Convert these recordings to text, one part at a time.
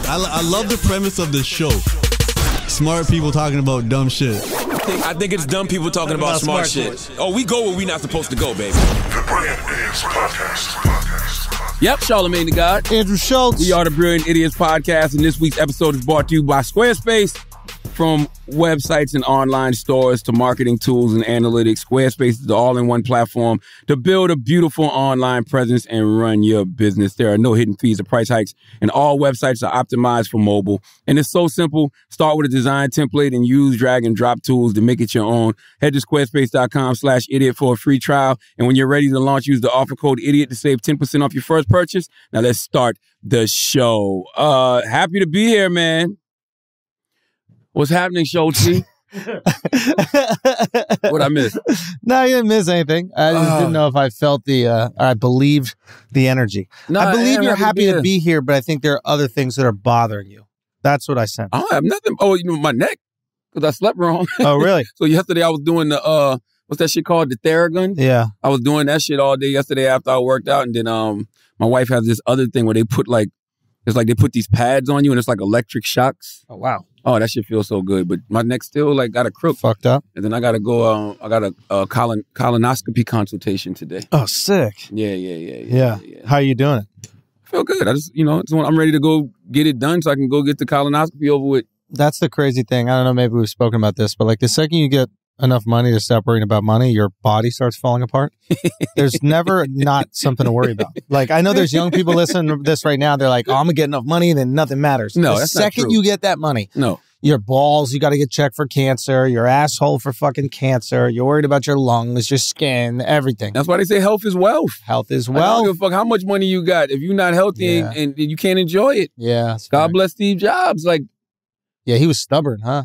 I love the premise of the show. Smart people talking about dumb shit. I think it's dumb people talking about smart shit. Oh, we go where we not supposed to go, baby. The Brilliant Idiots Podcast. Yep, Charlamagne the God. Andrew Schultz. We are the Brilliant Idiots Podcast, and this week's episode is brought to you by Squarespace. From websites and online stores to marketing tools and analytics, Squarespace is the all-in-one platform to build a beautiful online presence and run your business. There are no hidden fees or price hikes, and all websites are optimized for mobile. And it's so simple. Start with a design template and use drag and drop tools to make it your own. Head to squarespace.com/idiot for a free trial. And when you're ready to launch, use the offer code IDIOT to save 10% off your first purchase. Now let's start the show. Happy to be here, man. What's happening, Schultz? What I missed? No, you didn't miss anything. I just didn't know if I felt I believed the energy. No, I believe you're happy to to be here, but I think there are other things that are bothering you. That's what I sensed. I don't have nothing. Oh, you know, my neck, because I slept wrong. Oh, really? So yesterday I was doing the, what's that shit called? The Theragun? Yeah. I was doing that shit all day yesterday after I worked out. And then my wife has this other thing where they put they put these pads on you and it's like electric shocks. Oh, wow. Oh, that shit feels so good. But my neck still got a crook. Fucked up. And then I got to go, I got a colonoscopy consultation today. Oh, sick. Yeah. How are you doing it? I feel good. I just, I'm ready to go get it done so I can go get the colonoscopy over with. That's the crazy thing. I don't know, maybe we've spoken about this, but like the second you get enough money to stop worrying about money, your body starts falling apart. There's never not something to worry about. Like, I know there's young people listening to this right now. They're like, oh, I'm going to get enough money, then nothing matters. No, the that's not second true. you get that money, No. your balls, you got to get checked for cancer, your asshole for fucking cancer, you're worried about your lungs, your skin, everything. That's why they say health is wealth. Health is I don't wealth. give a fuck how much money you got. If you're not healthy Yeah. and you can't enjoy it, Yeah. that's God fair. bless Steve Jobs. Like, Yeah, he was stubborn, huh?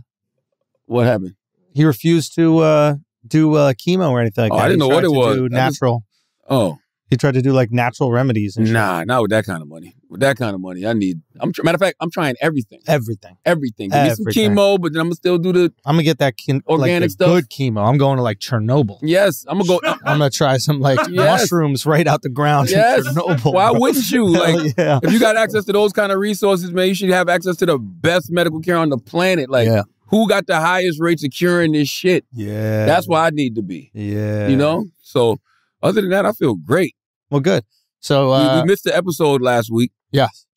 what happened? He refused to do chemo or anything like that. I didn't know what it was. Do natural. Oh, He tried to do like natural remedies and shit. nah, not with that kind of money. With that kind of money, matter of fact, I'm trying everything. Everything. Everything. Give me some Everything. chemo, but then I'm going to still do the, I'm gonna get that Organic like the stuff? good chemo. I'm going to like Chernobyl. yes, I'm going to go. I'm gonna try some like Yes. mushrooms right out the ground Yes. in Chernobyl. Why bro. wouldn't you? Hell Like, yeah. if you got access to those kind of resources, man, you should have access to the best medical care on the planet. Like, Yeah. who got the highest rates of curing this shit? Yeah. That's where I need to be. Yeah. So other than that, I feel great. Well, good. So we missed the episode last week yes.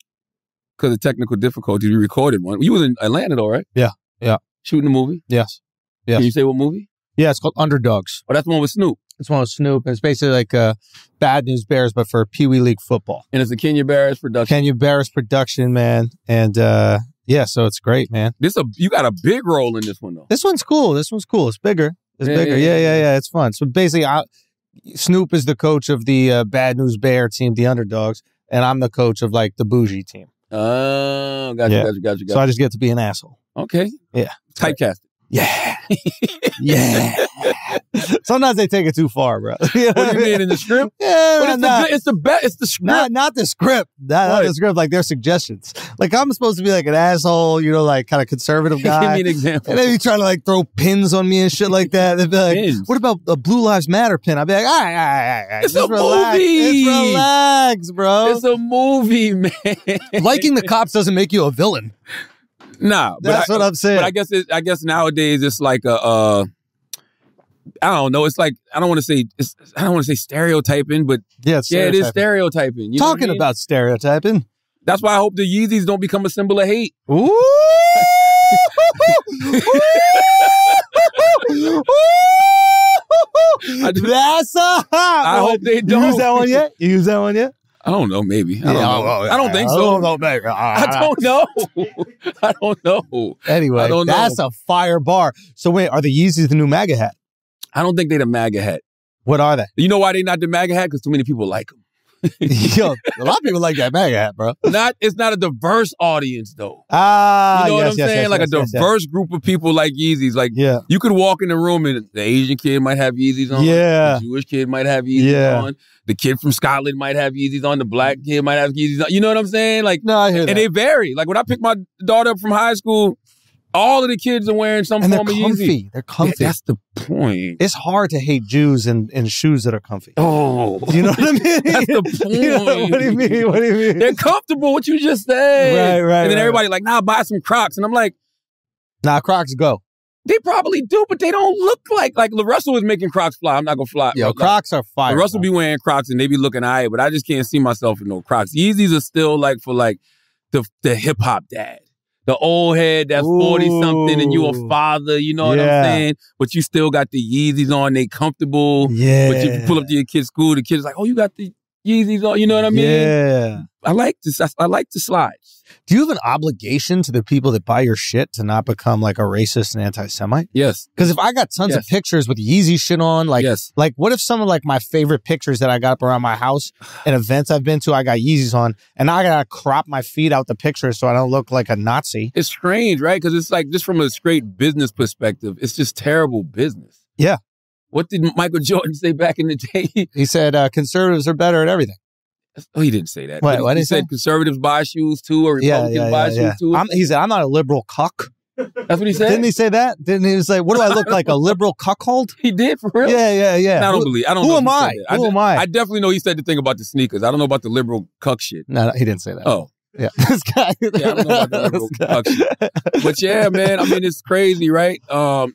because of technical difficulties. We recorded one. You was in Atlanta though, right? Yeah. Shooting a movie. Yes. Yes. Can you say what movie? Yeah, it's called Underdogs. Oh, that's the one with Snoop. It's one with Snoop. It's basically like Bad News Bears, but for Pee Wee League football. And it's a Kenya Barris production. Kenya Barris production, man. And yeah, so it's great, man. You got a big role in this one though. This one's cool. It's bigger. It's Yeah, bigger. yeah, Yeah. It's fun. So basically, Snoop is the coach of the Bad News Bear team, the Underdogs, and I'm the coach of like the bougie team. Oh, got you. So I just get to be an asshole. Okay. Yeah. Typecast. Yeah. Yeah. Sometimes they take it too far, bro. What do you mean in the script? Yeah, But it's the script. not the script. Not the script, like their suggestions. Like I'm supposed to be like an asshole, like kind of conservative guy. Give me an example. And they be trying to like throw pins on me and shit like that. They'd be like, Pins? what about the Blue Lives Matter pin? I'd be like, all right. It's Just a relax. movie. It's relax, bro. It's a movie, man. Liking the cops doesn't make you a villain. Nah, That's what I'm saying. But I guess nowadays it's like I don't know. It's like I don't want to say stereotyping, but Yeah, it's it is stereotyping. stereotyping. You know what I Talking mean? about stereotyping. That's why I hope the Yeezys don't become a symbol of hate. Ooh. That's a I hope they don't. You use that one yet? You use that one yet? I don't know. Maybe. I don't know. I don't think so. I don't know, maybe. I don't know. I don't know. Anyway, I don't know. that's a fire bar. So wait, are the Yeezys the new MAGA hat? I don't think they the MAGA hat. What are they? You know why they not the MAGA hat? Because too many people like them. Yo, a lot of people like that MAGA hat, bro. It's not a diverse audience though. Ah, You know what yes, I'm yes, saying? yes, Like yes, a yes, yes. diverse group of people like Yeezys. Like Yeah. you could walk in the room and the Asian kid might have Yeezys on. Yeah. The Jewish kid might have Yeezys Yeah. on. The kid from Scotland might have Yeezys on. The black kid might have Yeezys on. You know what I'm saying? Like, No, I hear that. and they vary. Like when I picked my daughter up from high school, All of the kids are wearing some And they're form of Yeezy. comfy. They're comfy. Yeah, that's the point. It's hard to hate Jews in shoes that are comfy. Oh, You know what I mean? that's the point. You know, what do you mean? What do you mean? They're comfortable. What you just said. Right. And then right. everybody like, nah, buy some Crocs. And I'm like, Nah, Crocs go. they probably do, but they don't look like LaRussell was making Crocs fly. I'm not gonna fly. Yo, Crocs are fire. Russell be wearing Crocs and they be looking all right, but I just can't see myself in no Crocs. Yeezys are still like for like the hip hop dad. The old head that's 40-something and you a father, you know what I'm saying? But you still got the Yeezys on, they comfortable. Yeah. But if you pull up to your kid's school, the kid's like, oh, you got the Yeezys on, you know what I mean? Yeah. I like the slides. Do you have an obligation to the people that buy your shit to not become like a racist and anti-Semite? Yes. Because if I got tons of pictures with Yeezy shit on, like, like what if some of like my favorite pictures that I got up around my house and events I've been to, I got Yeezys on, and I gotta crop my feet out the picture so I don't look like a Nazi. It's strange, right? Because it's like, just from a straight business perspective, it's just terrible business. Yeah. What did Michael Jordan say back in the day? He said conservatives are better at everything. Oh, he didn't say that. What He said conservatives buy shoes too, or Republicans buy shoes too. He said, I'm not a liberal cuck. That's what he said? Didn't he say that? Didn't he say, what do I look like, a liberal cuckold? He did, for real? Yeah. I don't believe. I don't know. Who am I? Who am I? I definitely know he said the thing about the sneakers. I don't know about the liberal cuck shit. No, he didn't say that. Oh. Yeah. This guy. Yeah, I don't know about the liberal cuck shit. But yeah, man, I mean, it's crazy, right?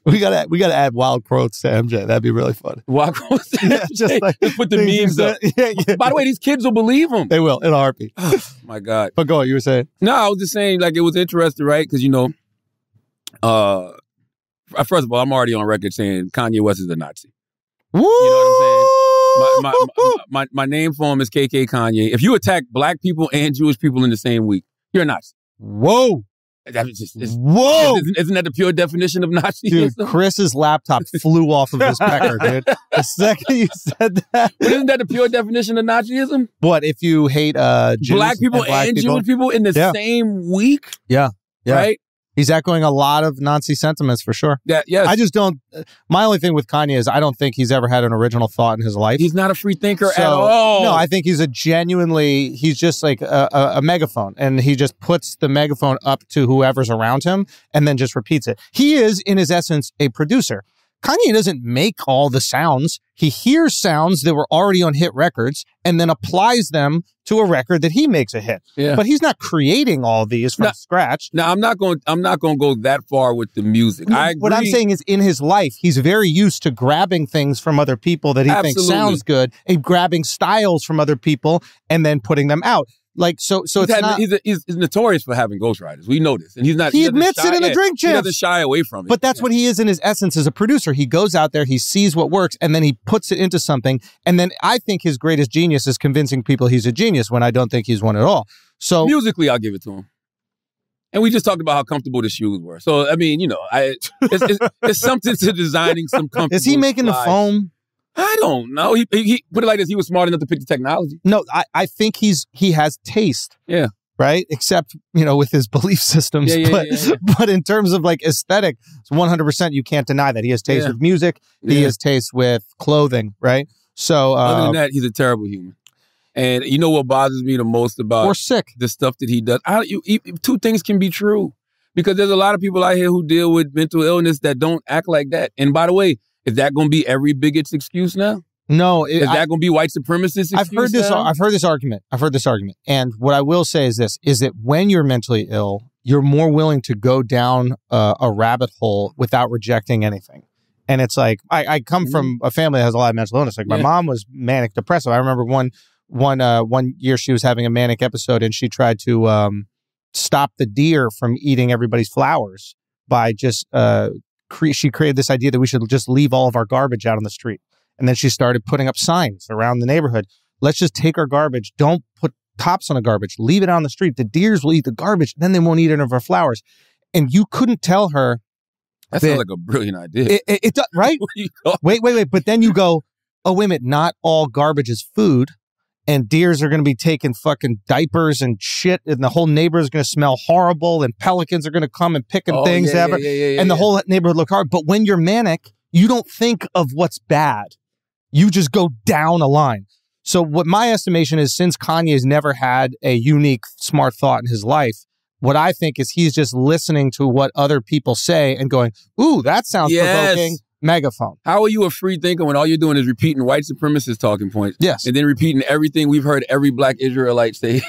We gotta add wild quotes to MJ. That'd be really fun. Wild quotes to Yeah, just put the memes up. Yeah. By the way, these kids will believe them. They will, in a heartbeat. Oh, my God. But go on, you were saying? No, I was just saying, like, it was interesting, right? Because, you know, first of all, I'm already on record saying Kanye West is a Nazi. Woo! You know what I'm saying? My name for him is KK Kanye. If you attack black people and Jewish people in the same week, you're a Nazi. Whoa! Whoa! Isn't that the pure definition of Nazism? Dude, Chris's laptop flew off of his pecker, dude. The second you said that. But isn't that the pure definition of Nazism? What, if you hate Jews black people and Jewish people in the same week? Yeah. Right? He's echoing a lot of Nazi sentiments for sure. Yeah, yes. I just don't. My only thing with Kanye is I don't think he's ever had an original thought in his life. He's not a free thinker at all. No, I think he's he's just like a megaphone, and he just puts the megaphone up to whoever's around him and then just repeats it. He is, in his essence, a producer. Kanye doesn't make all the sounds. He hears sounds that were already on hit records and then applies them to a record that he makes a hit. Yeah. But he's not creating all these from scratch. Now, I'm not going to go that far with the music. I agree. What I'm saying is, in his life, he's very used to grabbing things from other people that he thinks sounds good, and grabbing styles from other people and then putting them out. Like, so it's not. He's notorious for having ghostwriters. We know this, and he's not. He admits it in the Drink Champs. He doesn't shy away from it. But that's what he is in his essence as a producer. He goes out there, he sees what works, and then he puts it into something. And then I think his greatest genius is convincing people he's a genius when I don't think he's one at all. So musically, I'll give it to him. And we just talked about how comfortable the shoes were. So I mean, you know, it's something to designing some comfortable. Is he making the foam? I don't know. He put it like this. He was smart enough to pick the technology. No, I think he has taste. Yeah. Right? Except, you know, with his belief systems. But in terms of like aesthetic, 100% you can't deny that. He has taste with music. He has taste with clothing, right? So other than that, he's a terrible human. And you know what bothers me the most about the stuff that he does? Two things can be true. Because there's a lot of people out here who deal with mental illness that don't act like that. And by the way, is that going to be every bigot's excuse now? No. Is that going to be white supremacists' excuse I've heard this argument. And what I will say is this, is that when you're mentally ill, you're more willing to go down a rabbit hole without rejecting anything. And it's like, I come from a family that has a lot of mental illness. Like my mom was manic depressive. I remember one year she was having a manic episode and she tried to stop the deer from eating everybody's flowers by just she created this idea that we should just leave all of our garbage out on the street. And then she started putting up signs around the neighborhood. Let's just take our garbage. Don't put tops on the garbage. Leave it out on the street. The deers will eat the garbage. Then they won't eat any of our flowers. And you couldn't tell her. That sounds like a brilliant idea. It does, right? Wait. But then you go, oh, wait a minute. Not all garbage is food. And deers are going to be taking fucking diapers and shit, and the whole neighborhood is going to smell horrible, and pelicans are going to come and picking things, and the whole neighborhood look hard. But when you're manic, you don't think of what's bad. You just go down a line. So what my estimation is, since Kanye's never had a unique, smart thought in his life, What I think is he's just listening to what other people say and going, ooh, that sounds provoking. Megaphone. How are you a free thinker when all you're doing is repeating white supremacist talking points? Yes. And then repeating everything we've heard every black Israelite say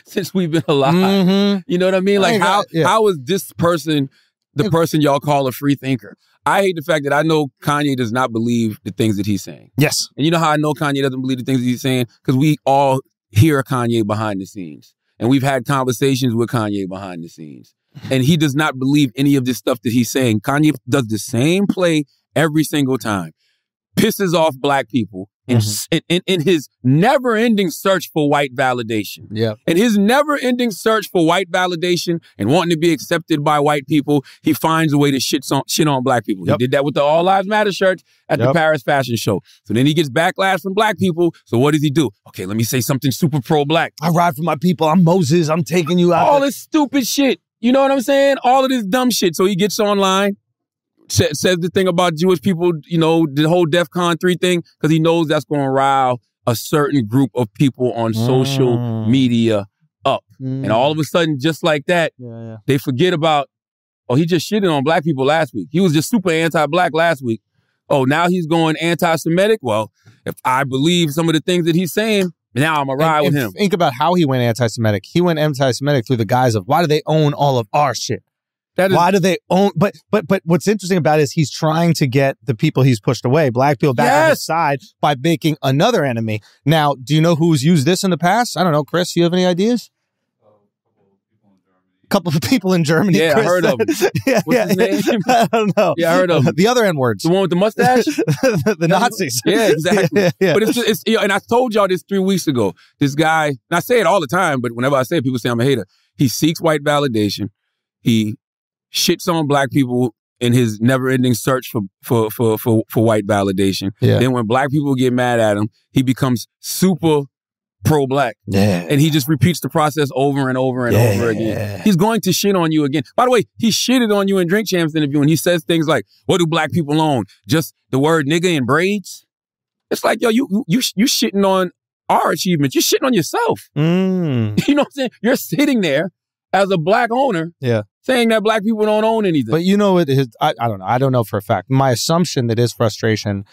since we've been alive. You know what I mean? Like, how is this person the person y'all call a free thinker? I hate the fact that I know Kanye does not believe the things that he's saying. Yes. And you know how I know Kanye doesn't believe the things that he's saying? Because we all hear Kanye behind the scenes. And we've had conversations with Kanye behind the scenes. And he does not believe any of this stuff that he's saying. Kanye does the same play every single time. Pisses off black people in his never-ending search for white validation. Yeah. In his never-ending search for white validation and wanting to be accepted by white people, he finds a way to shit on black people. He did that with the All Lives Matter shirts at the Paris Fashion Show. So then he gets backlash from black people. So what does he do? Okay, let me say something super pro-black. I ride for my people. I'm Moses. I'm taking you out. All this stupid shit. You know what I'm saying? All of this dumb shit. So he gets online, says the thing about Jewish people, you know, the whole DEFCON 3 thing, because he knows that's going to rile a certain group of people on social media up. And all of a sudden, just like that, they forget about, oh, he just shitted on black people last week. He was just super anti-black last week. Oh, now he's going anti-Semitic? Well, if I believe some of the things that he's saying, now I'm going to ride with him. Think about how he went anti-Semitic. He went anti-Semitic through the guise of, why do they own all of our shit? Why do they own? But what's interesting about it is he's trying to get the people he's pushed away, black people, back on his side by making another enemy. Now, do you know who's used this in the past? I don't know. Chris, you have any ideas? Couple of people in Germany. Yeah, Chris. I heard of him. What's his name? I don't know. Yeah, I heard of him. The other N-words. The one with the mustache? The Nazis. Yeah, exactly. But it's you know, and I told y'all this 3 weeks ago. This guy, and I say it all the time, but whenever I say it, people say I'm a hater. He seeks white validation. He shits on black people in his never-ending search for white validation. Yeah. Then when black people get mad at him, he becomes super pro-black. Yeah. And he just repeats the process over and over and over again. He's going to shit on you again. By the way, he shitted on you in Drink Champs interview and he says things like, what do black people own? Just the word nigga and braids? It's like, yo, you shitting on our achievements. You're shitting on yourself. You know what I'm saying? You're sitting there as a black owner saying that black people don't own anything. But you know, I don't know. I don't know for a fact. My assumption that his frustration,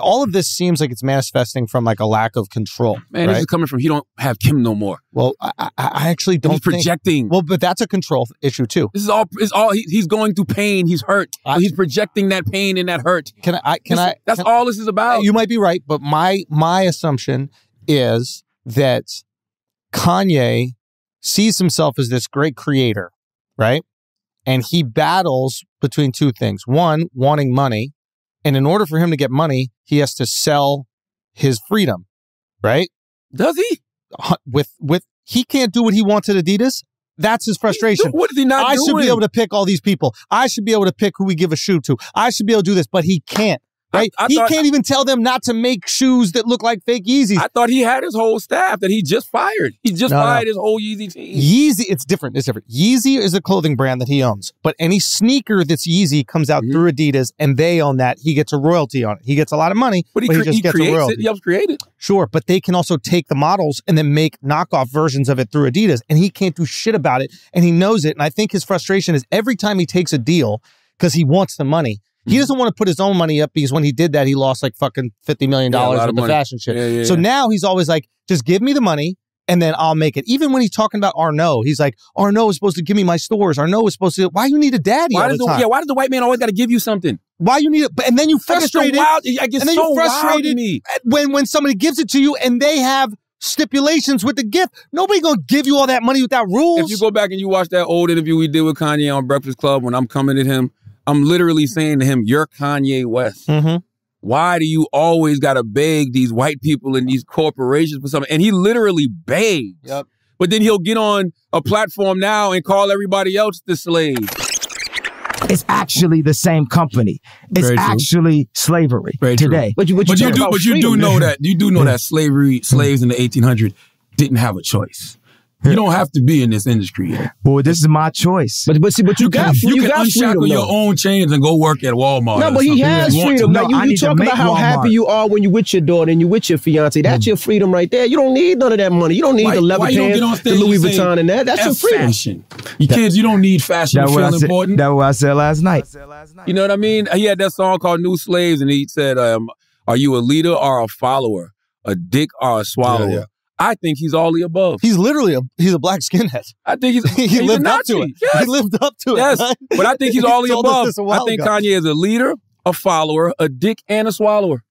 all of this seems like it's manifesting from like a lack of control. Man, this is coming from he don't have Kim no more. Well, I actually don't He's projecting. Well, but that's a control issue too. This is all he's going through pain. He's hurt. So he's projecting that pain and that hurt. That's all this is about. You might be right, but my assumption is that Kanye sees himself as this great creator, right? And he battles between two things. One, wanting money. And in order for him to get money, he has to sell his freedom, right? Does he? He can't do what he wants at Adidas. That's his frustration. What is he not doing? I should be able to pick all these people. I should be able to pick who we give a shoe to. I should be able to do this, but he can't. Right? He can't even tell them not to make shoes that look like fake Yeezys. I thought he had his whole staff that he just fired. He just fired his whole Yeezy team. Yeezy, it's different. It's different. Yeezy is a clothing brand that he owns. But any sneaker that's Yeezy comes out through Adidas and they own that. He gets a royalty on it. He gets a lot of money, but he just gets a royalty. He helps create it. Sure, but they can also take the models and then make knockoff versions of it through Adidas. And he can't do shit about it. And he knows it. And I think his frustration is every time he takes a deal, because he wants the money, he doesn't want to put his own money up because when he did that, he lost like fucking $50 million with the fashion shit. So now he's always like, just give me the money and then I'll make it. Even when he's talking about Arnault, he's like, Arnault is supposed to give me my stores. Arnault is supposed to, why you need a daddy all the time? Why does the white man always got to give you something? Why you need it? And then you frustrated. I get so frustrated when somebody gives it to you and they have stipulations with the gift. Nobody gonna give you all that money without rules. If you go back and you watch that old interview we did with Kanye on Breakfast Club when I'm coming at him, I'm literally saying to him, you're Kanye West. Why do you always got to beg these white people and these corporations for something? And he literally begs. But then he'll get on a platform now and call everybody else the slave. It's actually the same company. It's actually slavery today. But you do know that slaves in the 1800s didn't have a choice. You don't have to be in this industry yet. Boy, this is my choice. But you got unshackle freedom, your though. own chains and go work at Walmart. No, but he has freedom. No, Like, I you need to talk make about how Walmart. happy you are when you with your daughter and you with your fiance. That's your freedom right there. You don't need none of that money. You don't need the leather why you don't pants, get on the stage Louis and say, Vuitton and that. That's your F freedom. fashion. You kids, you don't need fashion to feel important. That's what I said last night. You know what I mean? He had that song called New Slaves, and he said, are you a leader or a follower? A dick or a swallower? Yeah. I think he's all the above. He's literally he's a black skinhead. I think he's He a lived up Nazi. to it. Yes. He lived up to it. Yes, right? but I think he's He all the told us above. this a while I think ago. Kanye is a leader, a follower, a dick, and a swallower.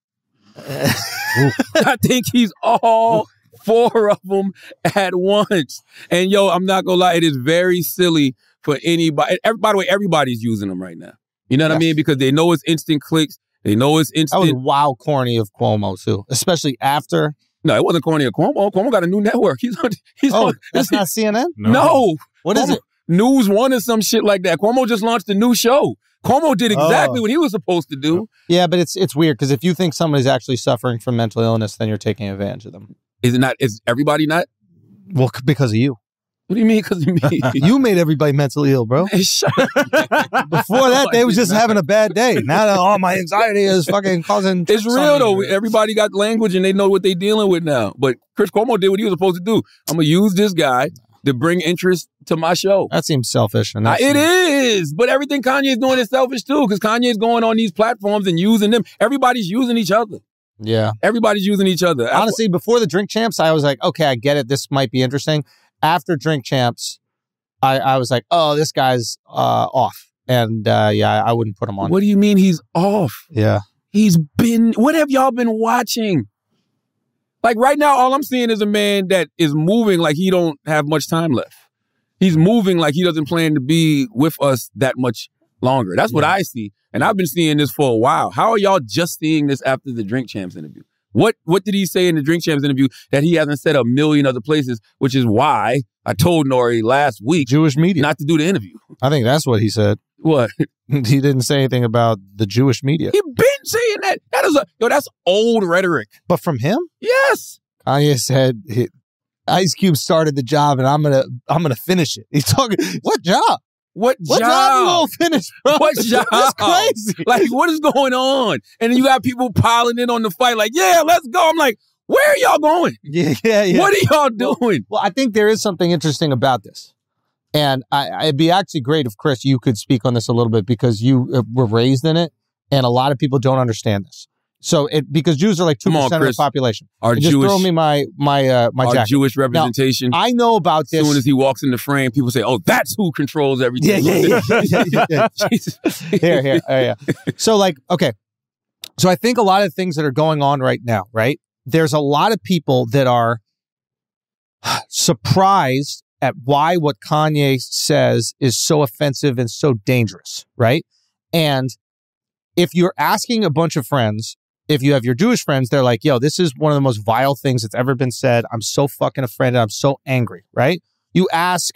I think he's all 4 of them at once. And yo, I'm not gonna lie, it is very silly for anybody. By the way, everybody's using them right now. You know what I mean? Because they know it's instant clicks. They know it's That was instant. wild corny of Cuomo too, especially after. No, it wasn't corny of Cuomo. Cuomo got a new network. He's Oh, on. that's not CNN. No. What is Cuomo- it? News One or some shit like that. Cuomo just launched a new show. Cuomo did exactly what he was supposed to do. Yeah, but it's weird because if you think somebody's actually suffering from mental illness, then you're taking advantage of them. Is it not? Is everybody not? Well, because of you. What do you mean? Because of me? You made everybody mentally ill, bro. Hey, shut up. Before that, they was just having a bad day. Now that all my anxiety is fucking causing. It's real though. Everybody got language and they know what they're dealing with now. But Chris Cuomo did what he was supposed to do. I'm gonna use this guy to bring interest to my show. That seems selfish. And that's It is, but everything Kanye's doing is selfish too, because Kanye's going on these platforms and using them. Everybody's using each other. Yeah. Everybody's using each other. Honestly, before the Drink Champs, I was like, okay, I get it. This might be interesting. After Drink Champs, I was like, oh, this guy's off. And yeah, I wouldn't put him on. What do you mean he's off? Yeah. What have y'all been watching? Like right now, all I'm seeing is a man that is moving like he don't have much time left. He's moving like he doesn't plan to be with us that much longer. That's what I see. And I've been seeing this for a while. How are y'all just seeing this after the Drink Champs interview? What did he say in the Drink Champs interview that he hasn't said a million other places, which is why I told Nori last week Jewish media. not to do the interview. I think that's what he said. What? He didn't say anything about the Jewish media. He been saying that. That's old rhetoric. But from him, Yes. Kanye said Ice Cube started the job and I'm gonna finish it. He's talking what job? What What job? job you gonna finish, bro? What job? That's crazy. Like, what is going on? And then you got people piling in on the fight like, yeah, let's go. I'm like, where are y'all going? Yeah. What are y'all doing? Well, I think there is something interesting about this. And it'd be actually great if, Chris, you could speak on this a little bit because you were raised in it and a lot of people don't understand this. So because Jews are like 2% of the Chris. population. Our Just Jewish, my our jacket. Jewish representation. Now, I know about As this. soon as he walks in the frame, people say, oh, that's who controls everything. Yeah. Jesus. Here. So okay. So I think a lot of things that are going on right now, right? There's a lot of people that are surprised at why what Kanye says is so offensive and so dangerous, right? And if you're asking a bunch of friends, if you have your Jewish friends, they're like, yo, this is one of the most vile things that's ever been said. I'm so fucking offended. I'm so angry, right? You ask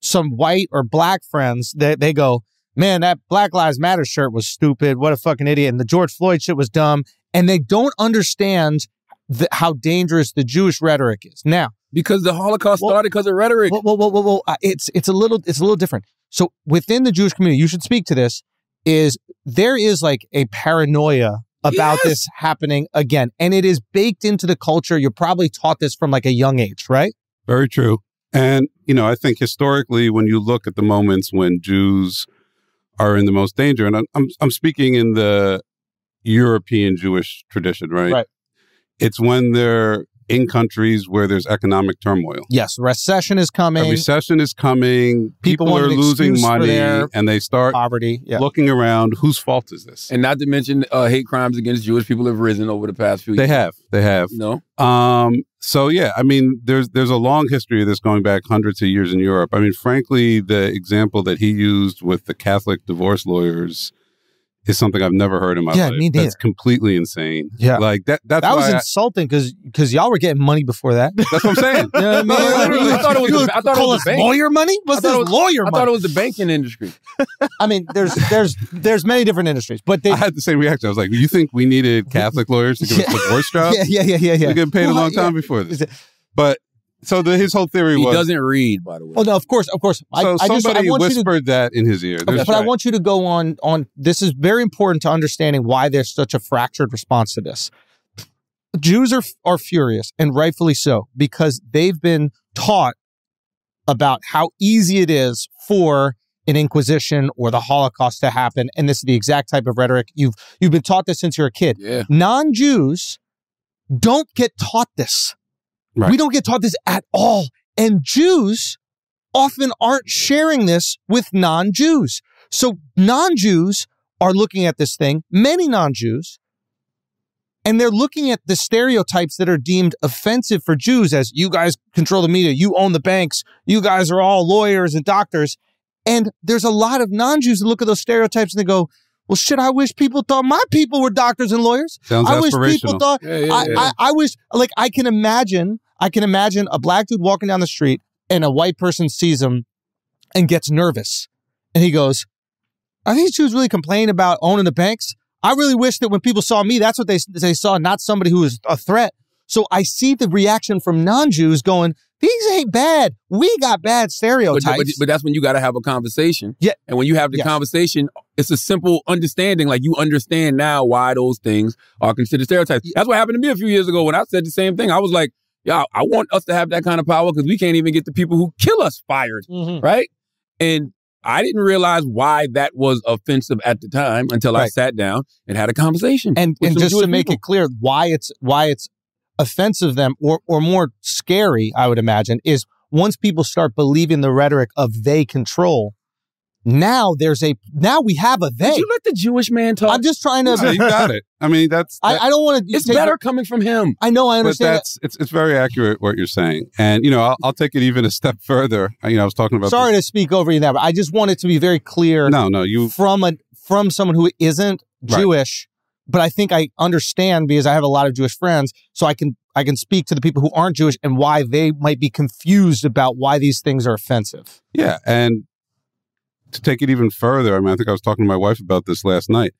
some white or black friends, they go, man, that Black Lives Matter shirt was stupid. What a fucking idiot. And the George Floyd shit was dumb. And they don't understand how dangerous the Jewish rhetoric is. Now, Because the Holocaust started because of rhetoric. well, it's a little different. So within the Jewish community, you should speak to this, there is like a paranoia about this happening again. And it is baked into the culture. You're probably taught this from like a young age, right? Very true. And, I think historically, when you look at the moments when Jews are in the most danger, and I'm speaking in the European Jewish tradition, right? Right. It's when they're in countries where there's economic turmoil. Yes, recession is coming. A recession is coming. People want are an losing excuse for money, their and they start poverty. Yeah. looking around. Whose fault is this? And not to mention hate crimes against Jewish people have risen over the past few years. They have. No? So yeah, I mean, there's a long history of this going back hundreds of years in Europe. I mean, frankly, the example that he used with the Catholic divorce lawyers is something I've never heard in my life. Me neither. That's completely insane. Yeah. Like that's That why was insulting because y'all were getting money before that. that's what I'm saying. You know what I mean? No, Like, literally, I thought it was you the- I thought it call was us the bank. lawyer money? What's this lawyer I money? thought it was the banking industry. I mean, there's many different industries, but they I had the same reaction. I was like, you think we needed Catholic lawyers to give us divorce jobs? yeah. We get paid a long time before this. But So his whole theory He was doesn't read, by the way. Oh no, of course. So somebody whispered that in his ear. Okay, but I want you to go on. This is very important to understanding why there's such a fractured response to this. Jews are furious, and rightfully so, because they've been taught about how easy it is for an Inquisition or the Holocaust to happen, and this is the exact type of rhetoric you've been taught this since you're a kid. Yeah. Non-Jews don't get taught this. Right. We don't get taught this at all. And Jews often aren't sharing this with non-Jews. So non-Jews are looking at this thing, many non-Jews, and they're looking at the stereotypes that are deemed offensive for Jews as you guys control the media, you own the banks, you guys are all lawyers and doctors. And there's a lot of non-Jews that look at those stereotypes and they go, well, shit, I wish people thought my people were doctors and lawyers. Sounds I wish aspirational. people thought, I wish, like, I can imagine a black dude walking down the street and a white person sees him and gets nervous. And he goes, are these Jews really complaining about owning the banks? I really wish that when people saw me, that's what they saw, not somebody who was a threat. So I see the reaction from non-Jews going, these ain't bad. We got bad stereotypes. But that's when you got to have a conversation. Yeah. And when you have the conversation, it's a simple understanding. Like, you understand now why those things are considered stereotypes. That's what happened to me a few years ago when I said the same thing. I was like, yeah, I want us to have that kind of power because we can't even get the people who kill us fired. Mm-hmm. Right? And I didn't realize why that was offensive at the time until I sat down and had a conversation. And just to make it clear why it's offensive them or more scary, I would imagine, is once people start believing the rhetoric of they control, now we have a they. Did you let the Jewish man talk? I'm just trying to. No, you got it. I mean, I don't want to. It's better coming from him. I know. I understand. But it's very accurate what you're saying, and I'll take it even a step further. I was talking about. Sorry to speak over you there, but I just want it to be very clear. No, you from someone who isn't Jewish, but I think I understand because I have a lot of Jewish friends, so I can speak to the people who aren't Jewish and why they might be confused about why these things are offensive. Yeah, and to take it even further, I mean, I think I was talking to my wife about this last night.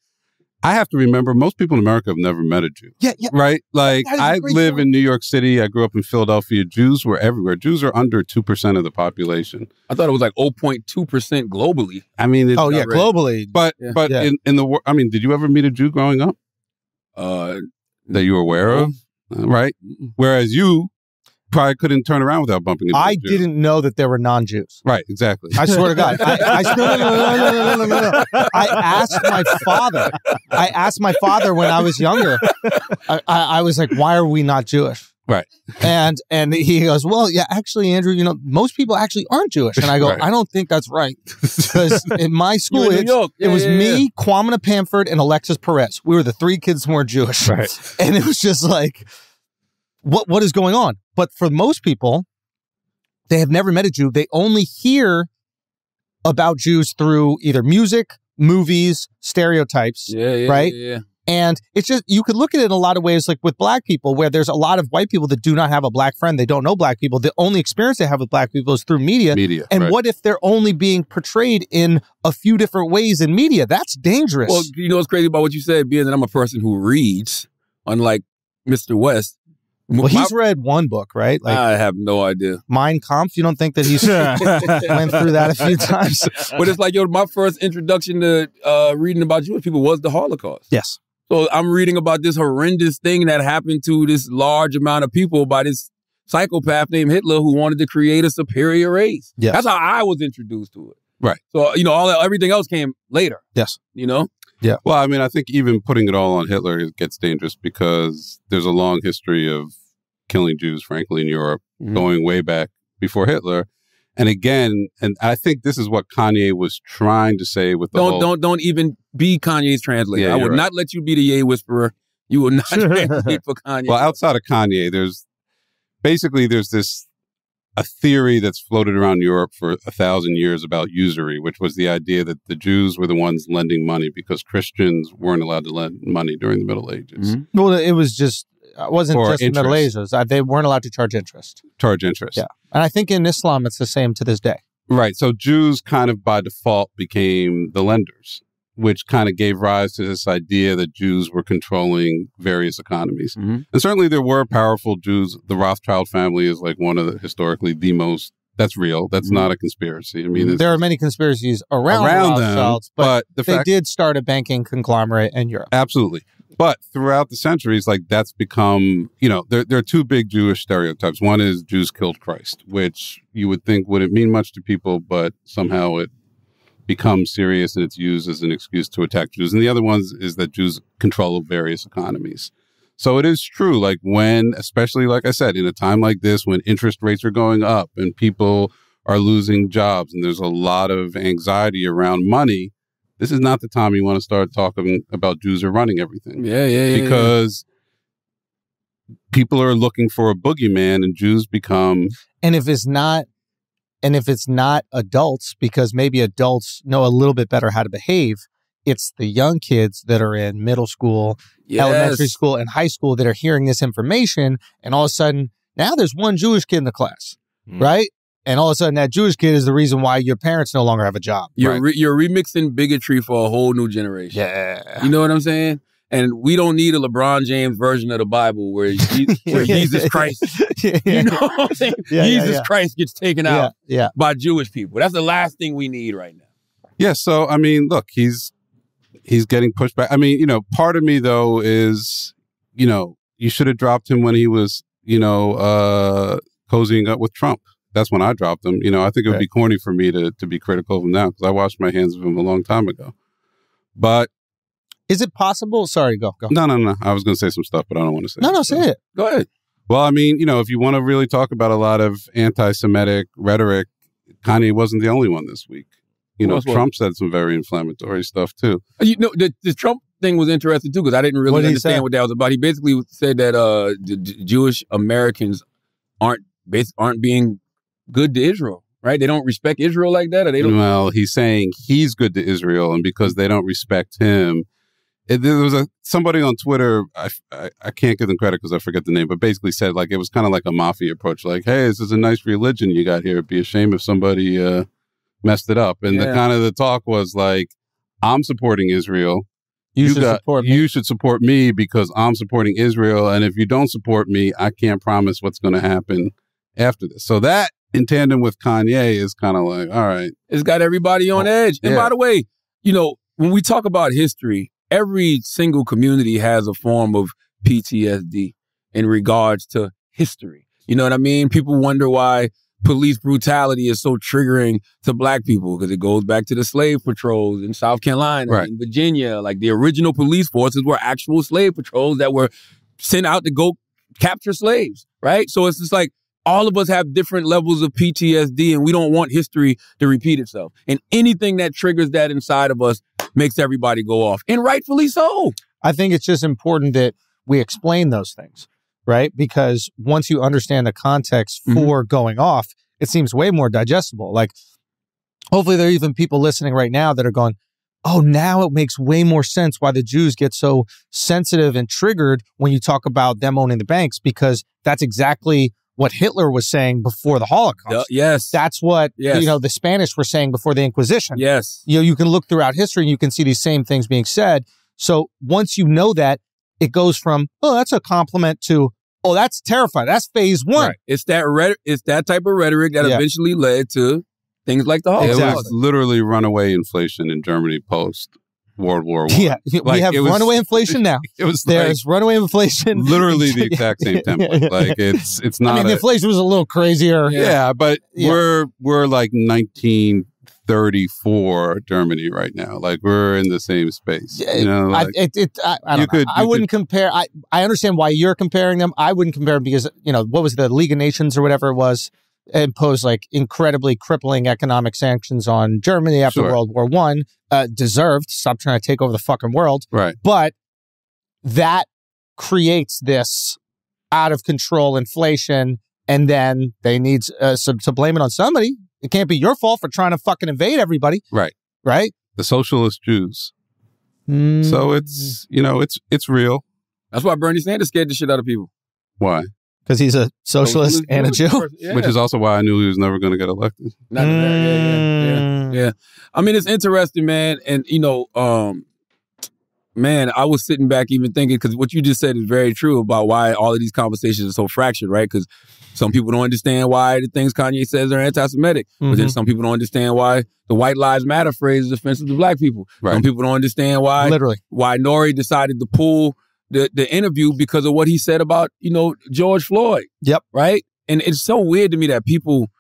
I have to remember, most people in America have never met a Jew. Yeah. Right? Like, I live in New York City. I grew up in Philadelphia. Jews were everywhere. Jews are under 2% of the population. I thought it was like 0.2% globally. I mean, globally. But in the world, I mean, did you ever meet a Jew growing up? That you were aware of? Right? Whereas you probably couldn't turn around without bumping into a Jew. Didn't know that there were non-Jews. Right, exactly. I swear to God. No. I asked my father when I was younger. I was like, why are we not Jewish? Right. And he goes, well, yeah, actually, Andrew, most people actually aren't Jewish. And I go, Right. I don't think that's right. Because in my school, it was me, Kwamina Pamford, and Alexis Perez. We were the three kids who weren't Jewish. Right. And it was just like, what is going on? But for most people, they have never met a Jew. They only hear about Jews through either music, movies, stereotypes, right? Yeah. And it's just, you could look at it in a lot of ways, like with black people, where there's a lot of white people that do not have a black friend. They don't know black people. The only experience they have with black people is through media. And right. What if they're only being portrayed in a few different ways in media? That's dangerous. Well, you know what's crazy about what you said, being that I'm a person who reads, unlike Mr. West. Well, he's read one book, right? Like, I have no idea. Mein Kampf? You don't think that he's went through that a few times? But it's like, my first introduction to reading about Jewish people was the Holocaust. Yes. So I'm reading about this horrendous thing that happened to this large amount of people by this psychopath named Hitler who wanted to create a superior race. Yes. That's how I was introduced to it. Right. So, everything else came later. Yes. Yeah. Well, I mean, I think even putting it all on Hitler gets dangerous because there's a long history of killing Jews, frankly, in Europe, going way back before Hitler. And again, and I think this is what Kanye was trying to say with the Don't even be Kanye's translator. Yeah, I would not let you be the Ye whisperer. You will not translate for Kanye. Well, outside of Kanye, there's a theory that's floated around Europe for 1,000 years about usury, which was the idea that the Jews were the ones lending money because Christians weren't allowed to lend money during the Middle Ages. Mm-hmm. Well, it was just, it wasn't Or just the Middle interest. Ages. They weren't allowed to charge interest. Yeah. And I think in Islam, it's the same to this day. Right. So Jews kind of by default became the lenders which kind of gave rise to this idea that Jews were controlling various economies. And certainly there were powerful Jews. The Rothschild family is like one of the historically the most, that's real. That's not a conspiracy. I mean, there are many conspiracies around the Rothschilds, but they did start a banking conglomerate in Europe. Absolutely. But throughout the centuries, like that's become, there are two big Jewish stereotypes. One is Jews killed Christ, which you would think wouldn't mean much to people, but somehow it becomes serious and it's used as an excuse to attack Jews. And the other one is that Jews control various economies. So it is true, like when, especially like I said, in a time like this, when interest rates are going up and people are losing jobs and there's a lot of anxiety around money, this is not the time you want to start talking about Jews are running everything. Because people are looking for a boogeyman and Jews become... And if it's not adults, because maybe adults know a little bit better how to behave, it's the young kids that are in middle school, elementary school, and high school that are hearing this information. And all of a sudden, now there's one Jewish kid in the class, right? And all of a sudden, that Jewish kid is the reason why your parents no longer have a job. You're remixing bigotry for a whole new generation. Yeah. You know what I'm saying? And we don't need a LeBron James version of the Bible where Jesus Christ, you know what I'm saying? Jesus Christ gets taken out by Jewish people. That's the last thing we need right now. Yeah, so, I mean, look, he's getting pushed back. I mean, part of me, though, is, you should have dropped him when he was, cozying up with Trump. That's when I dropped him. I think it would be corny for me to be critical of him now because I washed my hands of him a long time ago. But is it possible? Sorry, go. No. I was going to say some stuff, but I don't want to say No, say it. Go ahead. Well, I mean, if you want to really talk about a lot of anti-Semitic rhetoric, Kanye wasn't the only one this week. Trump said some very inflammatory stuff, too. The Trump thing was interesting, too, because I didn't really understand what that was about. He basically said that the Jewish Americans aren't being good to Israel, right? They don't respect Israel like that? Or they don't? Well, he's saying he's good to Israel, and because they don't respect him... There was somebody on Twitter, I can't give them credit because I forget the name, but basically said like it was kind of like a mafia approach, like, hey, this is a nice religion you got here. It'd be a shame if somebody messed it up. And the kind of the talk was like, I'm supporting Israel. You should support me because I'm supporting Israel. And if you don't support me, I can't promise what's going to happen after this. So that in tandem with Kanye is kind of like, all right. It's got everybody on edge. And by the way, when we talk about history, every single community has a form of PTSD in regards to history. You know what I mean? People wonder why police brutality is so triggering to black people because it goes back to the slave patrols in South Carolina and Virginia. Like the original police forces were actual slave patrols that were sent out to go capture slaves, right? So it's just like all of us have different levels of PTSD and we don't want history to repeat itself. And anything that triggers that inside of us makes everybody go off. And rightfully so. I think it's just important that we explain those things, right? Because once you understand the context for going off, it seems way more digestible. Like, hopefully there are even people listening right now that are going, oh, now it makes way more sense why the Jews get so sensitive and triggered when you talk about them owning the banks, because that's exactly what Hitler was saying before the Holocaust. Yes. That's what, the Spanish were saying before the Inquisition. Yes. You can look throughout history and you can see these same things being said. So once you know that, it goes from, oh, that's a compliment to, oh, that's terrifying. That's phase one. Right. It's that type of rhetoric that eventually led to things like the Holocaust. It was literally runaway inflation in Germany post World War I. Yeah, we have runaway inflation now. There's runaway inflation. Literally the exact same template. Like it's not. I mean, the inflation was a little crazier. Yeah, but we're like 1934 Germany right now. Like we're in the same space. I don't know. I wouldn't compare. I understand why you're comparing them. I wouldn't compare them because what was the League of Nations or whatever it was imposed like incredibly crippling economic sanctions on Germany after World War I. Deserved. Stop trying to take over the fucking world. Right. But that creates this out of control inflation, and then they need to blame it on somebody. It can't be your fault for trying to fucking invade everybody. Right. Right. The socialist Jews. So it's it's real. That's why Bernie Sanders scared the shit out of people. Why? Because he's a socialist and a Jew. Yeah. Which is also why I knew he was never going to get elected. Yeah. I mean, it's interesting, man. And, man, I was sitting back even thinking, because what you just said is very true about why all of these conversations are so fractured, right? Because some people don't understand why the things Kanye says are anti-Semitic. But then some people don't understand why the White Lives Matter phrase is offensive to black people. Right. Some people don't understand why Nori decided to pull the interview because of what he said about, George Floyd. Yep. Right? And it's so weird to me that people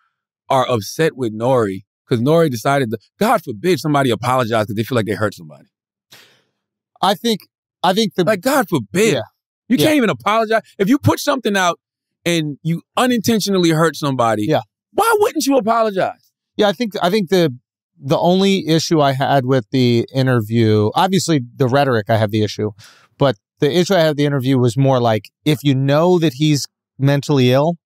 are upset with Nori because Nori decided to, God forbid somebody apologize because they feel like they hurt somebody. I think God forbid. Yeah. You can't even apologize. If you put something out and you unintentionally hurt somebody, why wouldn't you apologize? Yeah, I think the only issue I had with the interview, obviously the rhetoric I have the issue, but the issue I had with the interview was more like, if you know that he's mentally ill,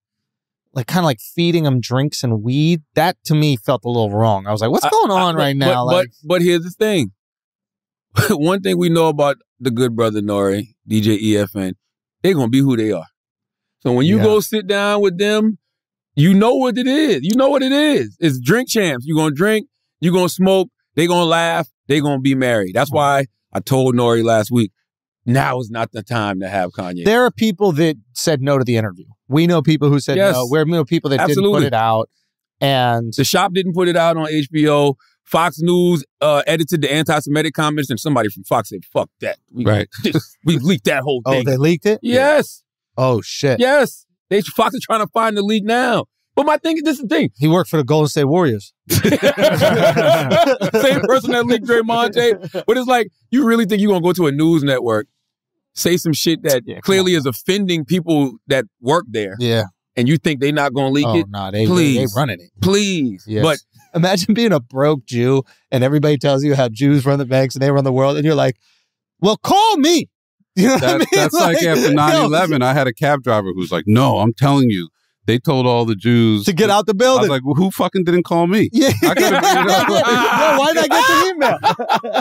like kind of like feeding him drinks and weed, that to me felt a little wrong. I was like, what's going on right now? But here's the thing. One thing we know about the good brother Nori, DJ EFN, they're going to be who they are. So when you go sit down with them, you know what it is. You know what it is. It's drink champs. You're going to drink, you're going to smoke, they're going to laugh, they're going to be merry. That's why I told Nori last week, now is not the time to have Kanye. There are people that said no to the interview. We know people who said no. We know people that didn't put it out. And The Shop didn't put it out on HBO. Fox News edited the anti-Semitic comments, and somebody from Fox said, fuck that. We leaked that whole thing. Oh, they leaked it? Yes. Oh, shit. Yes. Fox is trying to find the leak now. But my thing, this is the thing. He worked for the Golden State Warriors. Same person that leaked Draymond James. But it's like, you really think you're going to go to a news network, say some shit that clearly is offending people that work there. Yeah. And you think they're not going to leak it? No, they running it. Please. Yes. But imagine being a broke Jew and everybody tells you how Jews run the banks and they run the world. And you're like, well, call me. You know what I mean? That's like after 9/11, I had a cab driver who's like, no, I'm telling you. They told all the Jews to get out the building. I was like, well, who fucking didn't call me? Yeah. I could have, no, why did I get the email?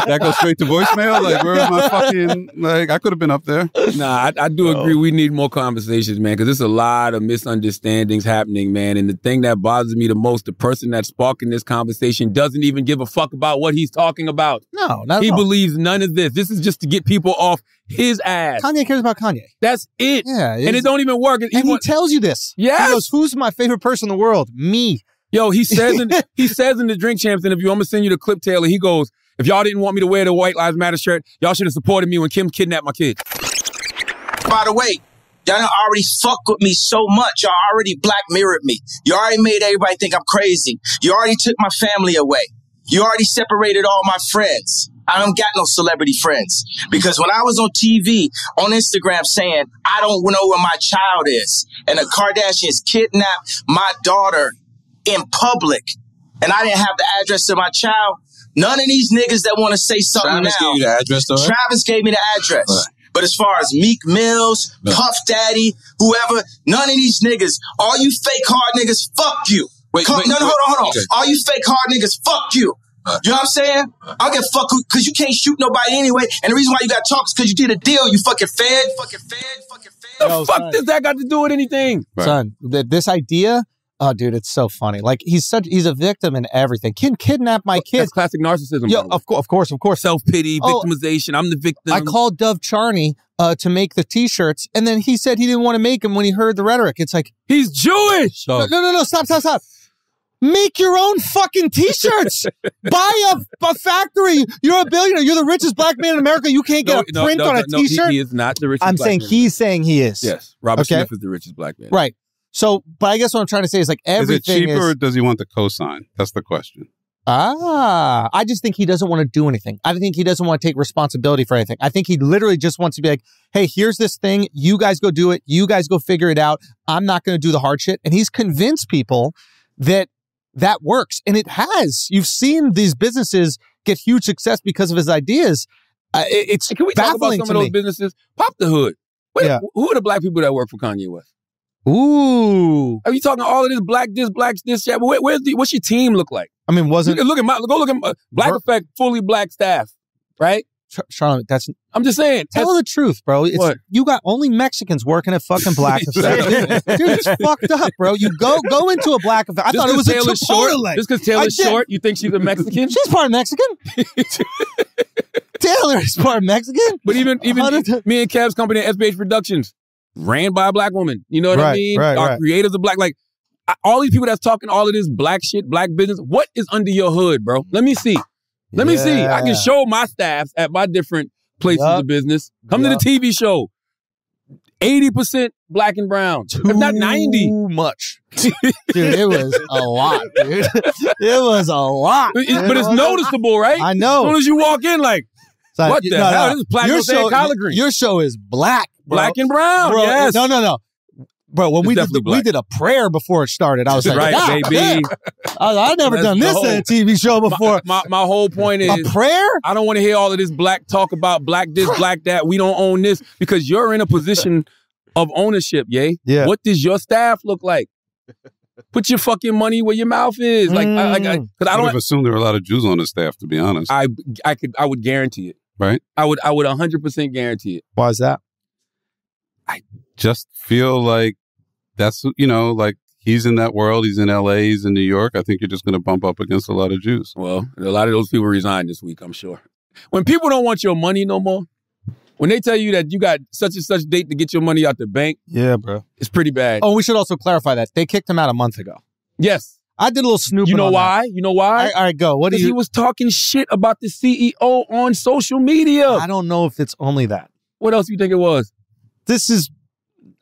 That goes straight to voicemail? Like, where is my fucking, like, I could have been up there. Nah, I do agree. We need more conversations, man, because there's a lot of misunderstandings happening, man. And the thing that bothers me the most, the person that's sparking this conversation doesn't even give a fuck about what he's talking about. No, not He at all. believes none of this. This is just to get people off his ass. Kanye cares about Kanye. That's it. Yeah. And it don't even work. And he tells you this. Yes. He goes, who's my favorite person in the world? Me. Yo, he says in the Drink Champs interview, I'm going to send you the clip, Taylor. He goes, if y'all didn't want me to wear the White Lives Matter shirt, y'all should have supported me when Kim kidnapped my kid. By the way, y'all done already fucked with me so much. Y'all already black mirrored me. You already made everybody think I'm crazy. You already took my family away. You already separated all my friends. I don't got no celebrity friends. Because when I was on TV, on Instagram saying, I don't know where my child is, and the Kardashians kidnapped my daughter in public, and I didn't have the address of my child, none of these niggas that want to say something Travis now. gave you the address, though, right? Travis gave me the address. Right. But as far as Meek Mills, Puff Daddy, whoever, none of these niggas, all you fake hard niggas, fuck you. Hold on. Okay. All you fake hard niggas, fuck you. You know what I'm saying? I don't give a fuck because you can't shoot nobody anyway. And the reason why you got to talk is because you did a deal, you fucking fed. The fuck does that got to do with anything? Right. Son, this idea, oh, dude, it's so funny. Like, he's a victim in everything. Can kidnap my kids. That's classic narcissism. Yeah, of course. Self-pity, victimization. I'm the victim. I called Dove Charney to make the T-shirts, and then he said he didn't want to make them when he heard the rhetoric. It's like, he's Jewish. No, stop. Make your own fucking T-shirts. Buy a factory. You're a billionaire. You're the richest black man in America. You can't get a print on a T-shirt. He is not the richest I'm black saying man. he's saying he is. Yes. Robert Smith is the richest black man. Right. So, but I guess what I'm trying to say is like everything is it cheaper or does he want the cosign? That's the question. I just think he doesn't want to do anything. I think he doesn't want to take responsibility for anything. I think he literally just wants to be like, hey, here's this thing. You guys go do it. You guys go figure it out. I'm not going to do the hard shit. And he's convinced people that works. And it has. You've seen these businesses get huge success because of his ideas. It's Can we talk about some of those businesses? Pop the Hood. Who are the black people that work for Kanye West? Ooh. Are you talking all of this black this, yeah? What's your team look like? I mean, go look at Black Effect, fully black staff, right? Charlotte, I'm just saying. Tell the truth, bro. What? You got only Mexicans working at fucking Black Effect. Dude, it's fucked up, bro. You go into a Black Effect. I thought it was a Chipotle. Just because Taylor's short, you think she's a Mexican? She's part Mexican. Taylor is part Mexican. But even me and Kev's company, SBH Productions, ran by a Black woman. You know what I mean? Our creators are Black. Like, all these people that's talking all of this Black shit, Black business, what is under your hood, bro? Let me see. Let me see. I can show my staffs at my different places of business. Come to the TV show. 80% Black and brown. If not 90. Too much. Dude, it was a lot, dude. It was a lot. But it's noticeable, right? I know. As soon as you walk in, like, what the hell? This is Platinum collard green. Your show is black, bro. Black and brown, bro, yes. No. Bro, when we did a prayer before it started, I was like, right, baby. I've never done this in a TV show before. My whole point is a prayer? I don't want to hear all of this Black talk about Black this, Black that. We don't own this because you're in a position of ownership, yay. Yeah. What does your staff look like? Put your fucking money where your mouth is. Because I would have assumed there were a lot of Jews on the staff, to be honest. I would guarantee it. Right? I would 100% guarantee it. Why is that? I just feel like that's, like he's in that world. He's in LA, he's in New York. I think you're just going to bump up against a lot of Jews. Well, a lot of those people resigned this week, I'm sure. When people don't want your money no more, when they tell you that you got such and such date to get your money out the bank, yeah, bro, it's pretty bad. Oh, we should also clarify that. They kicked him out a month ago. Yes. I did a little snooping. You know on why? That. You know why? All right, go. Because he was talking shit about the CEO on social media. I don't know if it's only that. What else do you think it was?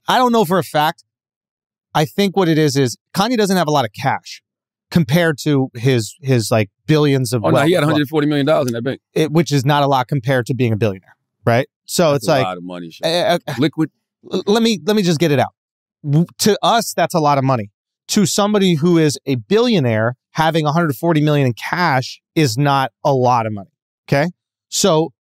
I don't know for a fact. I think what it is Kanye doesn't have a lot of cash compared to his like billions of wealth. No, he had $140 million in that bank. Which is not a lot compared to being a billionaire, right? So that's it's like a lot of money. Liquid. Let me just get it out. To us, that's a lot of money. To somebody who is a billionaire, having $140 million in cash is not a lot of money. Okay, so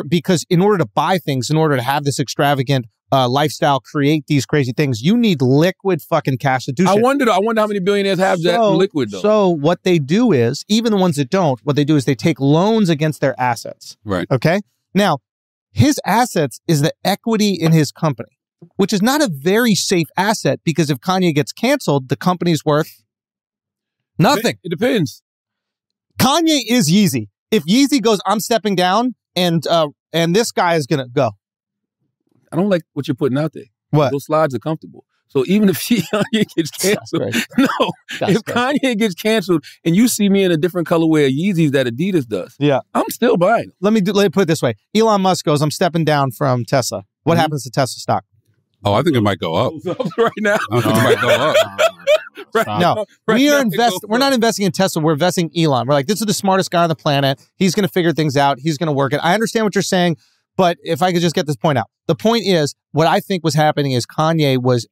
because in order to buy things, in order to have this extravagant lifestyle, create these crazy things, you need liquid fucking cash to do shit. I wonder how many billionaires have that liquid though. So what they do is, even the ones that don't, what they do is they take loans against their assets. Right. Okay. Now, his assets is the equity in his company, which is not a very safe asset because if Kanye gets canceled, the company's worth nothing. It depends. Kanye is Yeezy. If Yeezy goes, I'm stepping down, and this guy is gonna go. I don't like what you're putting out there. What? Those slides are comfortable. So even if Kanye gets canceled, Kanye gets canceled, and you see me in a different colorway of Yeezys that Adidas does, yeah, I'm still buying. Let me put it this way: Elon Musk goes, I'm stepping down from Tesla. What happens to Tesla stock? Oh, I think it might go up right now. I think it might go up. No, we're not investing in Tesla. We're investing in Elon. We're like, this is the smartest guy on the planet. He's going to figure things out. He's going to work it. I understand what you're saying, but if I could just get this point out. The point is, what I think was happening is Kanye was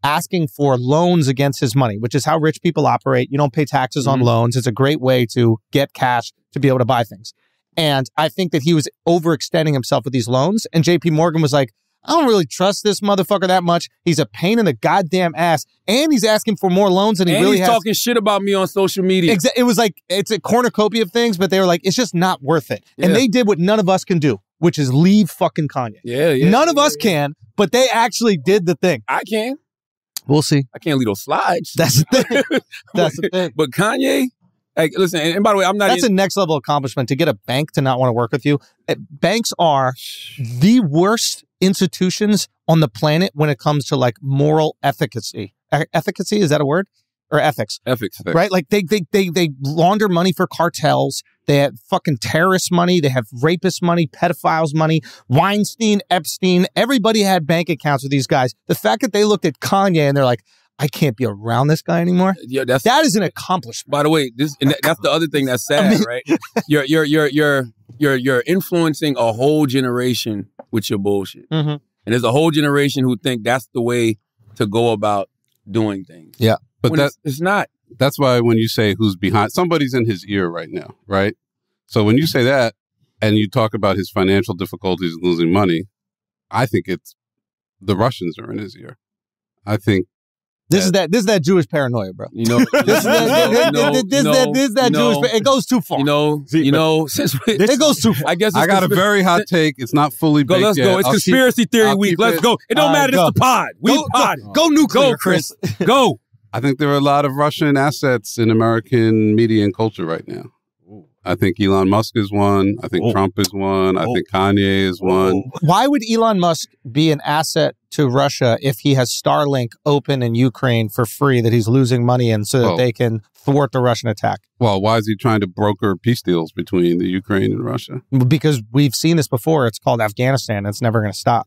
asking for loans against his money, which is how rich people operate. You don't pay taxes on loans. It's a great way to get cash to be able to buy things. And I think that he was overextending himself with these loans. And JP Morgan was like, I don't really trust this motherfucker that much. He's a pain in the goddamn ass. And he's asking for more loans than he really has. He's talking shit about me on social media. It was like, it's a cornucopia of things, but they were like, it's just not worth it. Yeah. And they did what none of us can do, which is leave fucking Kanye. Yeah. None of us can, but they actually did the thing. I can. We'll see. I can't leave those slides. That's the thing. That's the thing. But Kanye, like, listen, and by the way, I'm not... That's a next level accomplishment, to get a bank to not want to work with you. Banks are the worst institutions on the planet when it comes to like moral efficacy. Efficacy, is that a word? Or ethics? Ethics. Right? Like they launder money for cartels. They have fucking terrorist money. They have rapist money, pedophiles money, Weinstein, Epstein. Everybody had bank accounts with these guys. The fact that they looked at Kanye and they're like, I can't be around this guy anymore. Yeah, that is an accomplishment. By the way, that's the other thing that's sad, right? You're influencing a whole generation with your bullshit. Mm-hmm. And there's a whole generation who think that's the way to go about doing things. Yeah. But it's not. That's why when you say who's behind, somebody's in his ear right now, right? So when you say that and you talk about his financial difficulties and losing money, I think it's the Russians are in his ear. I think This is that Jewish paranoia, bro. You know, This is that Jewish. It goes too far. Since it goes too far. I guess I got a very hot take. It's not fully baked Let's go. yet. It's conspiracy theory week. Let's go. It don't matter. It's the pod. We pod. Go nuclear, Go, Chris. Go. I think there are a lot of Russian assets in American media and culture right now. I think Elon Musk is one. I think Trump is one. I think Kanye is one. Why would Elon Musk be an asset to Russia if he has Starlink open in Ukraine for free that he's losing money in so that they can thwart the Russian attack? Well, why is he trying to broker peace deals between the Ukraine and Russia? Because we've seen this before. It's called Afghanistan. It's never going to stop.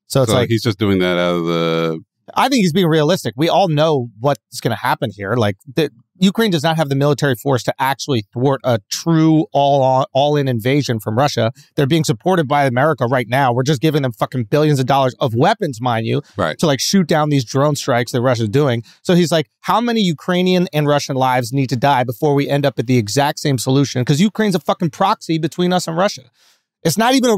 So it's like he's just doing that out of the... I think he's being realistic. We all know what's going to happen here. Like, Ukraine does not have the military force to actually thwart a true all-in invasion from Russia. They're being supported by America right now. We're just giving them fucking billions of dollars of weapons, mind you, to like shoot down these drone strikes that Russia's doing. So he's like, how many Ukrainian and Russian lives need to die before we end up at the exact same solution? Because Ukraine's a fucking proxy between us and Russia. It's not even a...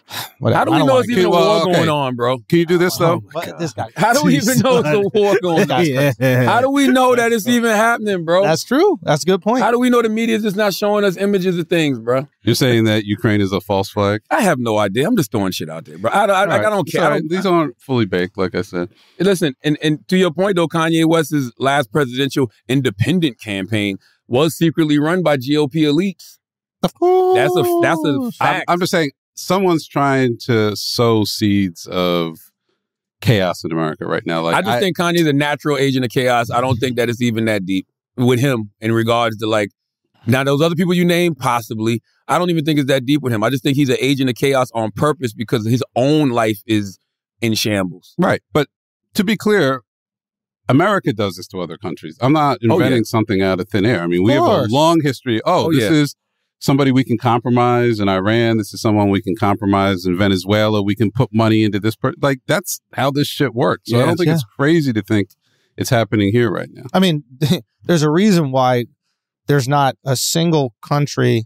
How do we know it's even a war going on, bro? Can you do this, though? This guy. How do we even know it's a war going on? How do we know that it's even happening, bro? That's true. That's a good point. How do we know the media is just not showing us images of things, bro? You're saying that Ukraine is a false flag? I have no idea. I'm just throwing shit out there, bro. I don't care. These aren't fully baked, like I said. Listen, and to your point, though, Kanye West's last presidential independent campaign was secretly run by GOP elites. Of course. That's a fact. I'm just saying, someone's trying to sow seeds of chaos in America right now. Like, I just think Kanye's a natural agent of chaos. I don't think that it's even that deep with him in regards to like, now those other people you named, possibly. I don't even think it's that deep with him. I just think he's an agent of chaos on purpose because his own life is in shambles. Right. But to be clear, America does this to other countries. I'm not inventing something out of thin air. I mean, we have a long history. This is somebody we can compromise in Iran. This is someone we can compromise in Venezuela. We can put money into this. Like, that's how this shit works. So I don't think it's crazy to think it's happening here right now. I mean, there's a reason why there's not a single country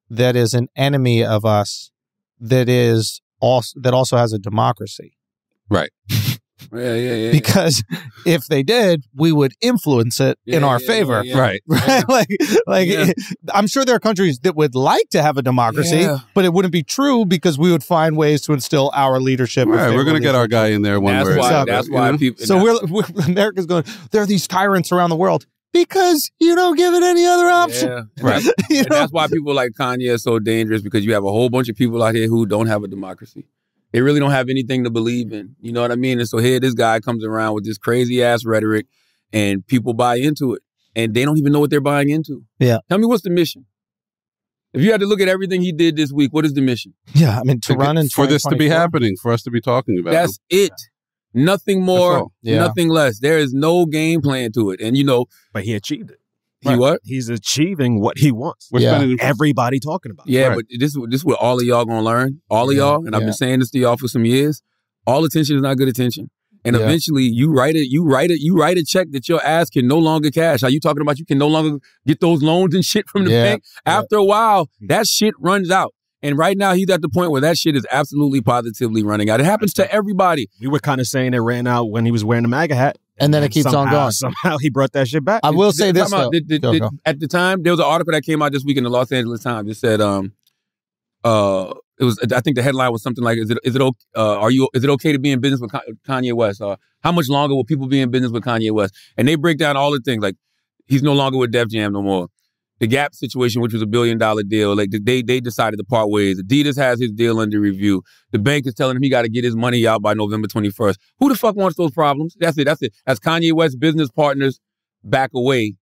that is an enemy of us that also has a democracy. Right. Yeah. Because if they did, we would influence it in our favor. Right. Like I'm sure there are countries that would like to have a democracy, but it wouldn't be true because we would find ways to instill our leadership. Right, we're going to get our guy in there one way. That's why people. So we're America's going, there are these tyrants around the world because you don't give it any other option. Yeah. Right. And that's why people like Kanye are so dangerous, because you have a whole bunch of people out here who don't have a democracy. They really don't have anything to believe in. You know what I mean? And so here this guy comes around with this crazy-ass rhetoric, and people buy into it. And they don't even know what they're buying into. Yeah. Tell me, what's the mission? If you had to look at everything he did this week, what is the mission? Yeah, I mean, to run in for this to be happening, for us to be talking about That's it. Nothing more, nothing less. There is no game plan to it. And, you know. But he achieved it. He what? He's achieving what he wants. We're spending everybody talking about it. Yeah, but this is what all of y'all gonna learn. All of y'all, and I've been saying this to y'all for some years. All attention is not good attention. And eventually you write a check that your ass can no longer cash. Are you talking about you can no longer get those loans and shit from the bank? After a while, that shit runs out. And right now he's at the point where that shit is absolutely positively running out. It happens to everybody. We were kind of saying it ran out when he was wearing the MAGA hat. And then it keeps on going. Somehow he brought that shit back. I will say this, though. At the time, there was an article that came out this week in the Los Angeles Times. It said, it was. I think the headline was something like, "Is it okay to be in business with Kanye West? How much longer will people be in business with Kanye West?" And they break down all the things, like he's no longer with Def Jam no more. The Gap situation, which was $1 billion deal, like they decided to part ways. Adidas has his deal under review. The bank is telling him he got to get his money out by November 21st. Who the fuck wants those problems? That's it. As Kanye West's business partners back away,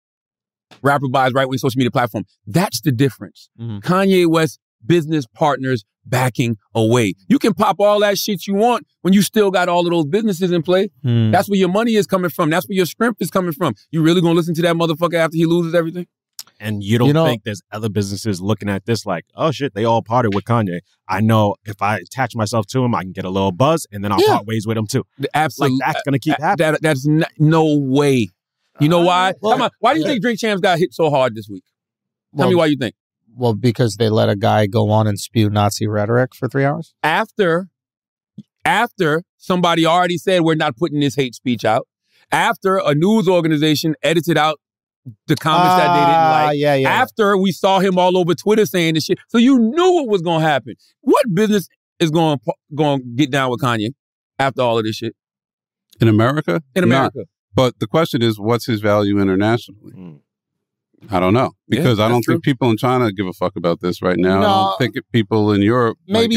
rapper buys right-wing social media platform. That's the difference. Kanye West's business partners backing away. You can pop all that shit you want when you still got all of those businesses in play. That's where your money is coming from. That's where your strength is coming from. You really gonna listen to that motherfucker after he loses everything? And you don't think there's other businesses looking at this like, oh shit, they all parted with Kanye. I know if I attach myself to him, I can get a little buzz, and then I'll part ways with him too. Absolutely, like, that's gonna keep happening. That's no way. You know why? Come on. Why do you think Drink Champs got hit so hard this week? Tell me why you think. Well, because they let a guy go on and spew Nazi rhetoric for 3 hours? After somebody already said we're not putting this hate speech out. After a news organization edited out the comments that they didn't like. After we saw him all over Twitter saying this shit. So you knew what was going to happen. What business is going to get down with Kanye after all of this shit? In America? In America. But the question is, what's his value internationally? I don't know. Because I don't think people in China give a fuck about this right now. No. I don't think people in Europe maybe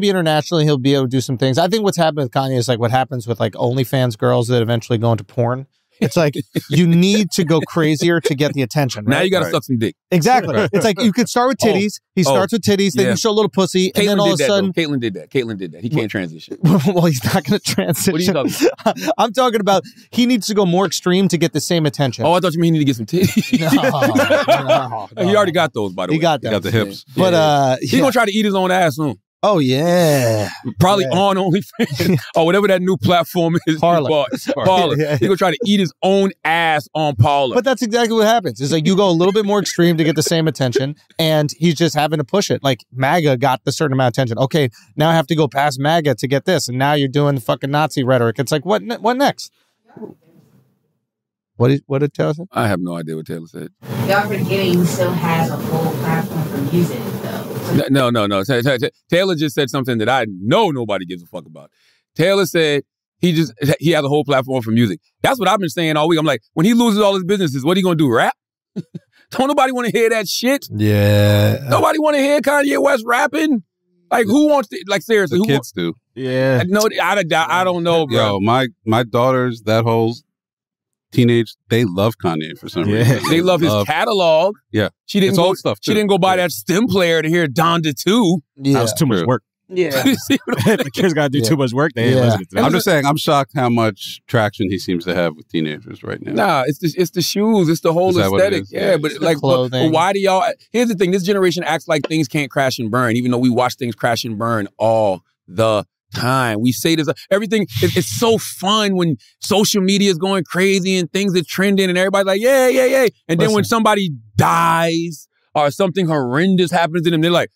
internationally he'll be able to do some things. I think what's happened with Kanye is like what happens with like OnlyFans girls that eventually go into porn. It's like you need to go crazier to get the attention. Right? Now you got to suck some dick. Exactly. It's like you could start with titties. He starts with titties, then you show a little pussy, and then all of a sudden... Caitlyn did that. He can't transition. Well, he's not going to transition. What are you talking about? I'm talking about he needs to go more extreme to get the same attention. Oh, I thought you mean he needed to get some titties. No. He already got those, by the way. He got the hips. But he's going to try to eat his own ass soon. Oh, yeah. Probably on OnlyFans or whatever that new platform is. Parler. He's going to try to eat his own ass on Parler. But that's exactly what happens. It's like you go a little bit more extreme to get the same attention, and he's just having to push it. Like MAGA got the certain amount of attention. Okay, now I have to go past MAGA to get this, and now you're doing the fucking Nazi rhetoric. It's like, what next? What did Taylor say? I have no idea what Taylor said. Y'all forgetting he still has a full platform for music, though. No. Taylor just said something that I know nobody gives a fuck about. Taylor said he has a whole platform for music. That's what I've been saying all week. I'm like, when he loses all his businesses, what are he going to do, rap? Don't nobody want to hear that shit. Yeah. Nobody want to hear Kanye West rapping. Like, who wants to, like, seriously. The kids do. Yeah. No, I don't know, bro. Yo, my daughters, that whole teenage, they love Kanye for some reason. They love his catalog. Yeah. She didn't old stuff too. She didn't go buy that stem player to hear Donda 2. Yeah. That was too much work. Yeah. The kids got to do too much work. They ain't listening to that. I'm just saying, I'm shocked how much traction he seems to have with teenagers right now. Nah, it's the shoes. It's the whole aesthetic. Yeah, but like, but why do y'all? Here's the thing. This generation acts like things can't crash and burn, even though we watch things crash and burn all the time. We say this, everything, it's so fun when social media is going crazy and things are trending and everybody's like, yeah. And then when somebody dies or something horrendous happens to them, they're like,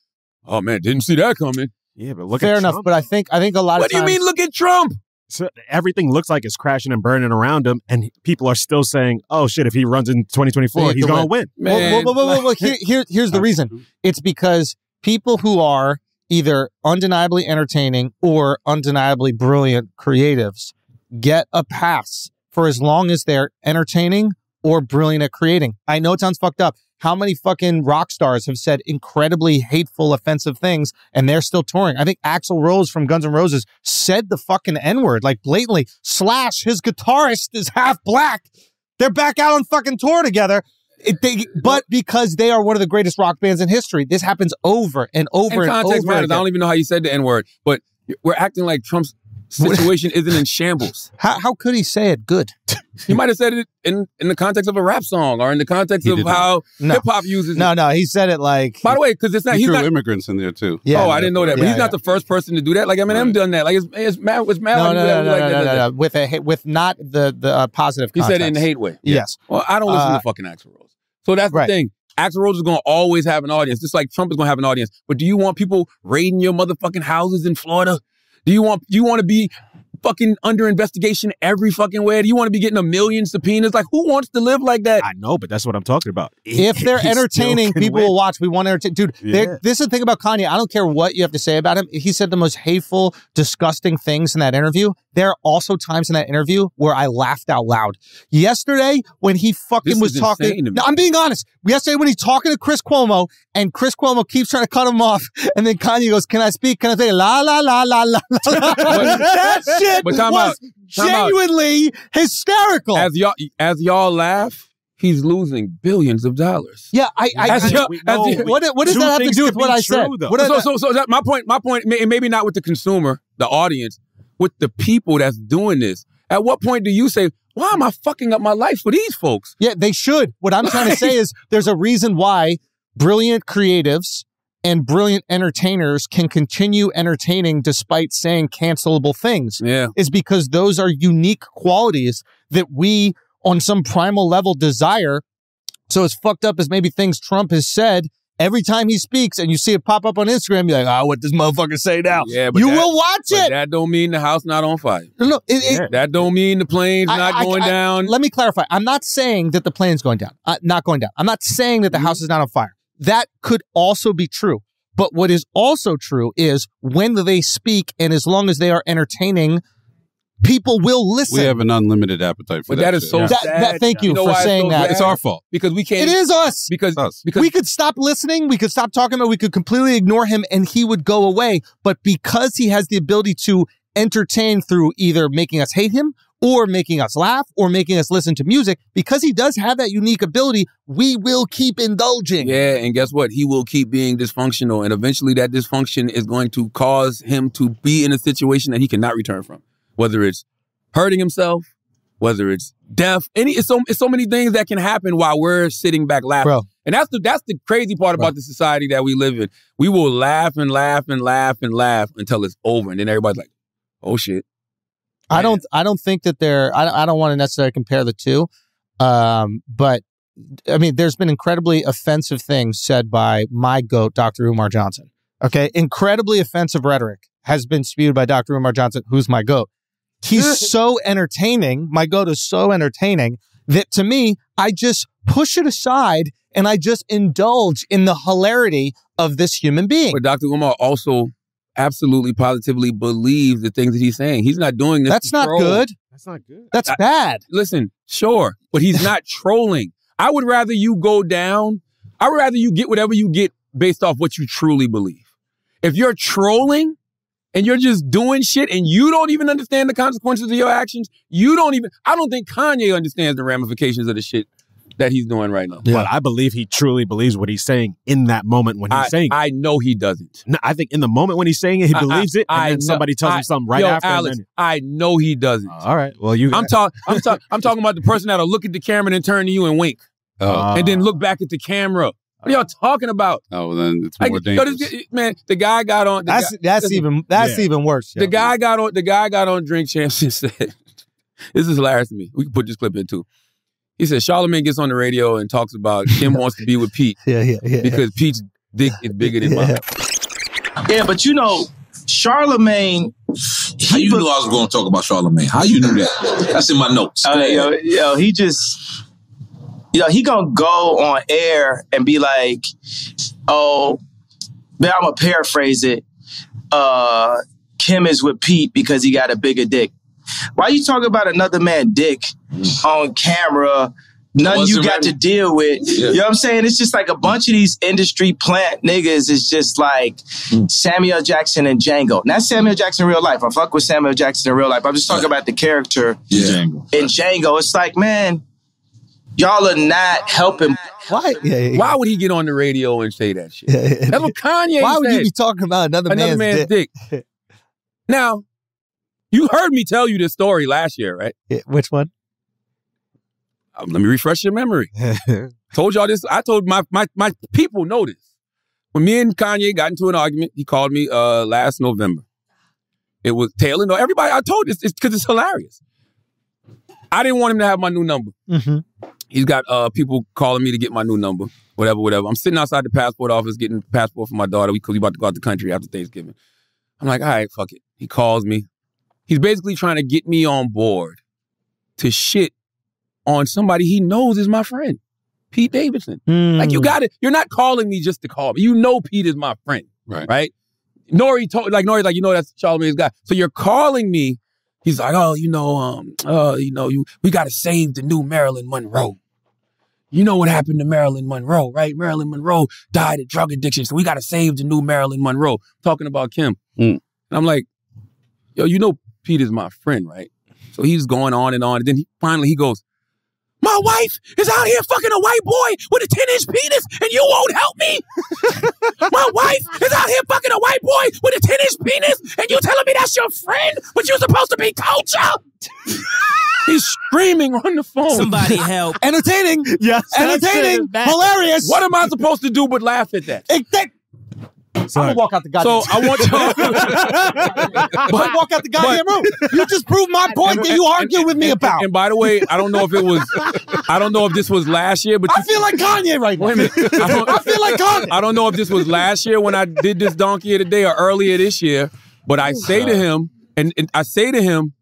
oh man, didn't see that coming. Yeah, but look Fair at enough, Trump. but I think a lot What of do you times... mean, look at Trump? So everything looks like it's crashing and burning around him, and people are still saying, oh shit, if he runs in 2024, he's going to win. Well, here's the reason. It's because people who are either undeniably entertaining or undeniably brilliant creatives get a pass for as long as they're entertaining or brilliant at creating. I know it sounds fucked up. How many fucking rock stars have said incredibly hateful, offensive things and they're still touring? I think Axl Rose from Guns N' Roses said the fucking N-word, like blatantly. Slash, his guitarist is half black. They're back out on fucking tour together. But because they are one of the greatest rock bands in history, this happens over and over and context over matters. again. I don't even know how you said the N-word, but we're acting like Trump's situation isn't in shambles. How could he say it good? He might have said it in the context of a rap song or in the context of how hip-hop uses it. No, he said it like... By the way, because it's not... He threw not immigrants in there, too. Yeah, I didn't know that. But he's not the first person to do that. Like, Eminem done that. Like, it's mad. No. With not the positive He context. said it in the hate way. Yes. Well, I don't listen to fucking Axl Rose. So that's the thing. Axl Rose is going to always have an audience, just like Trump is going to have an audience. But do you want people raiding your motherfucking houses in Florida? Do you want to be fucking under investigation every fucking way? Do you want to be getting 1 million subpoenas? Like, who wants to live like that? I know, but that's what I'm talking about. If they're entertaining, people will watch. We want to entertain. Dude, this is the thing about Kanye. I don't care what you have to say about him. He said the most hateful, disgusting things in that interview. There are also times in that interview where I laughed out loud. Yesterday, when he fucking was talking... No, I'm being honest. Yesterday, when he's talking to Chris Cuomo, and Chris Cuomo keeps trying to cut him off, and then Kanye goes, can I speak? Can I say la, la, la, la, la, la? That shit was genuinely hysterical. As y'all laugh, he's losing billions of dollars. Yeah, what does that have to do with what I said? So my point, maybe not with the consumer, the audience, with the people that's doing this. At what point do you say, why am I fucking up my life for these folks? Yeah, they should. What I'm trying to say is there's a reason why brilliant creatives and brilliant entertainers can continue entertaining despite saying cancelable things. Yeah. Is because those are unique qualities that we, on some primal level, desire. So as fucked up as maybe things Trump has said every time he speaks and you see it pop up on Instagram, you're like, what this motherfucker say now? Yeah, but you will watch it. That don't mean the house not on fire. No, that don't mean the plane's not going down. Let me clarify. I'm not saying that the plane's going down. Not going down. I'm not saying that the house is not on fire. That could also be true. But what is also true is when they speak, and as long as they are entertaining, people will listen. We have an unlimited appetite for that. That is so sad. Thank you for saying that. It's our fault. Because we can't. It is us. Because we could stop listening. We could stop talking about it. We could completely ignore him and he would go away. But because he has the ability to entertain through either making us hate him or making us laugh or making us listen to music, because he does have that unique ability, we will keep indulging. Yeah, and guess what? He will keep being dysfunctional, and eventually that dysfunction is going to cause him to be in a situation that he cannot return from. Whether it's hurting himself, whether it's death, it's so many things that can happen while we're sitting back laughing. Bro. And that's the crazy part about the society that we live in. We will laugh and laugh and laugh and laugh until it's over, and then everybody's like, "Oh shit." I don't think that I don't want to necessarily compare the two. But I mean, there's been incredibly offensive things said by my GOAT, Dr. Umar Johnson. Okay. Incredibly offensive rhetoric has been spewed by Dr. Umar Johnson, who's my GOAT. He's so entertaining. My GOAT is so entertaining that to me, I just push it aside and I just indulge in the hilarity of this human being. But Dr. Umar also absolutely positively believes the things that he's saying. He's not doing this. That's not good. That's not good. That's bad. Listen, sure, but he's not trolling. I would rather you go down. I would rather you get whatever you get based off what you truly believe. If you're trolling and you're just doing shit and you don't even understand the consequences of your actions, I don't think Kanye understands the ramifications of the shit that he's doing right now. Yeah. But I believe he truly believes what he's saying in that moment when he's saying it. I know he doesn't. No, I think in the moment when he's saying it, he believes it, and then somebody tells him something right after. Alex, I know he doesn't. All right. Well, I'm talking about the person that'll look at the camera and then turn to you and wink. And then look back at the camera. What are y'all talking about? Oh, well, then it's more dangerous. Man, the guy got on. That's even worse. The guy got on Drink Champs and said, "This is hilarious to me. We can put this clip in too." He said, Charlamagne gets on the radio and talks about Kim wants to be with Pete. Because Pete's dick is bigger than mine. Yeah, but you know, Charlamagne. How you knew I was going to talk about Charlamagne? How you knew that? That's in my notes. He just, he gonna go on air and be like, "Oh, man, I'm gonna paraphrase it. Kim is with Pete because he got a bigger dick." Why you talking about another man's dick on camera? Nothing you got to deal with. Yeah. You know what I'm saying? It's just like a bunch of these industry plant niggas is just like Samuel Jackson and Django. Not Samuel Jackson in real life. I fuck with Samuel Jackson in real life. I'm just talking about the character in Django. It's like, man, y'all are not helping. Why? Why would he get on the radio and say that shit? That's what Kanye Why said. would you be talking about another man's dick? Now, you heard me tell you this story last year, right? Which one? Let me refresh your memory. Told y'all this. I told my people know this. When me and Kanye got into an argument, he called me last November. It was tail end. Everybody, I told this because it's hilarious. I didn't want him to have my new number. Mm-hmm. He's got people calling me to get my new number. Whatever. I'm sitting outside the passport office getting the passport for my daughter because we about to go out the country after Thanksgiving. I'm like, all right, fuck it. He calls me. He's basically trying to get me on board to shit on somebody he knows is my friend, Pete Davidson. Like, you got it. You're not calling me just to call me. You know Pete is my friend, right? Nori told, Nori's like, that's Charlamagne's guy. So you're calling me. He's like, we got to save the new Marilyn Monroe. You know what happened to Marilyn Monroe, right? Marilyn Monroe died of drug addiction, so we got to save the new Marilyn Monroe. Talking about Kim. And I'm like, Pete is my friend, right? So he's going on, and then finally he goes, my wife is out here fucking a white boy with a 10-inch penis, and you won't help me? My wife is out here fucking a white boy with a 10-inch penis, and you telling me that's your friend, but you're supposed to be culture? He's screaming on the phone. Somebody help. Entertaining. Yes. Entertaining. Hilarious. What am I supposed to do but laugh at that? I'm gonna walk out the goddamn. So I want to walk out the goddamn room. You just proved my point that you argued with me about. And by the way, I don't know if this was last year, but I feel like Kanye right now. Wait a minute. I feel like Kanye. I don't know if this was last year when I did this donkey of the day or earlier this year, but I say to him, and I say to him,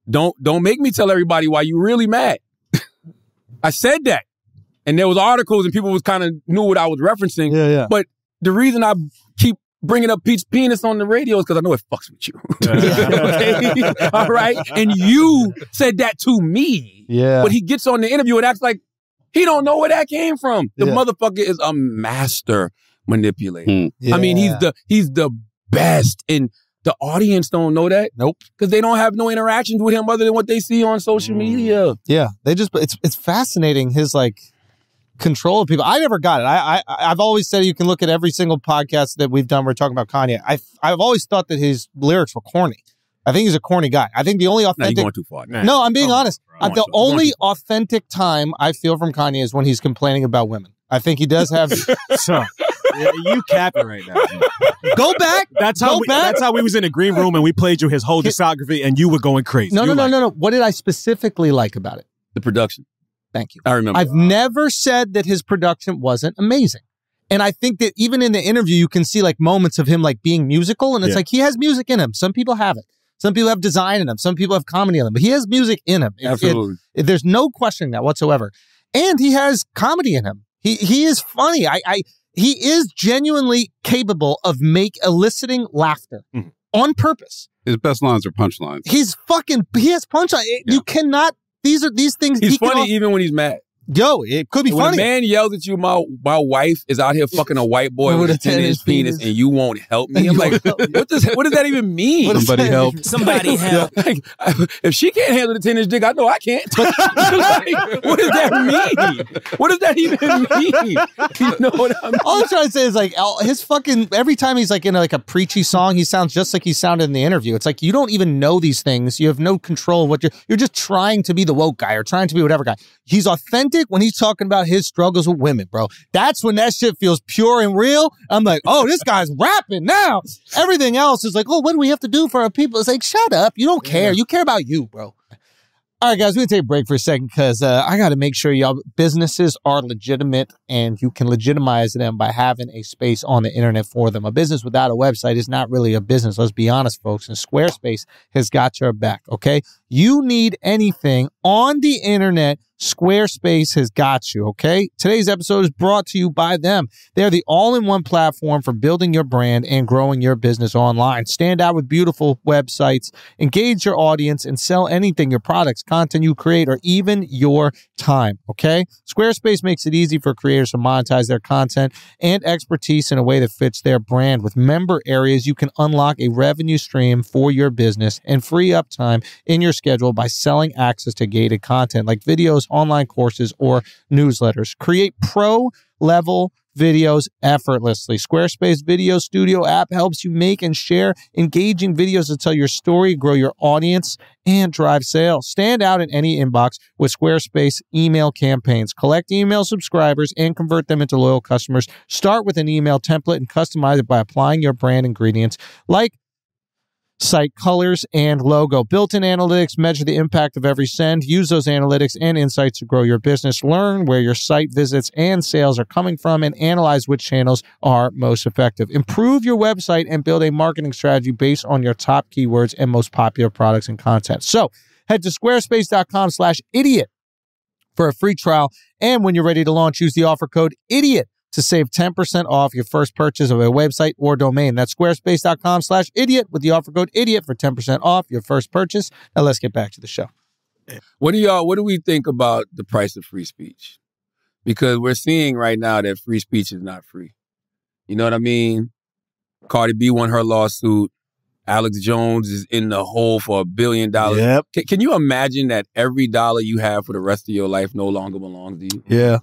don't make me tell everybody why you really mad. I said that. And there was articles and people was kind of knew what I was referencing. Yeah. But the reason I keep bringing up Pete's penis on the radio is because I know it fucks with you. Okay? All right? And you said that to me. Yeah. But he gets on the interview and acts like he don't know where that came from. The Yeah. motherfucker is a master manipulator. Yeah. I mean, he's the best. And the audience don't know that. Nope. Because they don't have no interactions with him other than what they see on social media. Yeah, it's fascinating his like control of people. I never got it. I've always said you can look at every single podcast that we've done. We're talking about Kanye. I've always thought that his lyrics were corny. I think he's a corny guy. I think the only authentic. You're going too far. No, I'm being honest. The only authentic time I feel from Kanye is when he's complaining about women. I think he does have. So, you capping right now. Go back. That's how we was in a green room and we played you his whole discography and you were going crazy. No. What did I specifically like about it? The production. Thank you. I remember. I've never said that his production wasn't amazing. And I think that even in the interview, you can see like moments of him like being musical. And it's like he has music in him. Some people have it. Some people have design in them. Some people have comedy in them. But he has music in him. Absolutely. There's no questioning that whatsoever. And he has comedy in him. He is funny. He is genuinely capable of eliciting laughter on purpose. His best lines are punchlines. He has punchline. You cannot. These things. He's funny even when he's mad. Yo, it could be when funny. When a man yells at you, my wife is out here fucking a white boy with a 10-inch penis and you won't help me. I'm like, what does that even mean? Somebody help. Somebody help. Like, if she can't handle the 10-inch dick, I know I can't. Like, what does that mean? What does that even mean? You know what I mean? All I'm trying to say is like his fucking every time he's like in like a preachy song, he sounds just like he sounded in the interview. It's like you don't even know these things. You have no control of what you're just trying to be the woke guy or trying to be whatever guy. He's authentic when he's talking about his struggles with women, bro. That's when that shit feels pure and real. I'm like, oh, this guy's rapping now. Everything else is like, oh, what do we have to do for our people? It's like, shut up. You don't care. You care about you, bro. All right, guys, we're going to take a break for a second because I got to make sure y'all businesses are legitimate and you can legitimize them by having a space on the internet for them. A business without a website is not really a business. Let's be honest, folks. And Squarespace has got your back, okay? You need anything on the internet, Squarespace has got you, okay? Today's episode is brought to you by them. They're the all-in-one platform for building your brand and growing your business online. Stand out with beautiful websites, engage your audience, and sell anything, your products, content you create, or even your time, okay? Squarespace makes it easy for creators to monetize their content and expertise in a way that fits their brand. With member areas, you can unlock a revenue stream for your business and free up time in your schedule by selling access to gated content like videos, online courses, or newsletters. Create pro-level videos effortlessly. Squarespace Video Studio app helps you make and share engaging videos to tell your story, grow your audience, and drive sales. Stand out in any inbox with Squarespace email campaigns. Collect email subscribers and convert them into loyal customers. Start with an email template and customize it by applying your brand ingredients like site colors and logo. Built-in analytics measure the impact of every send. Use those analytics and insights to grow your business. Learn where your site visits and sales are coming from and analyze which channels are most effective. Improve your website and build a marketing strategy based on your top keywords and most popular products and content. So head to squarespace.com/idiot for a free trial. And when you're ready to launch, use the offer code IDIOT to save 10% off your first purchase of a website or domain. That's squarespace.com/idiot with the offer code IDIOT for 10% off your first purchase. Now let's get back to the show. What do we think about the price of free speech? Because we're seeing right now that free speech is not free. You know what I mean? Cardi B won her lawsuit. Alex Jones is in the hole for $1 billion. Yep. Can you imagine that every dollar you have for the rest of your life no longer belongs to you? Yeah.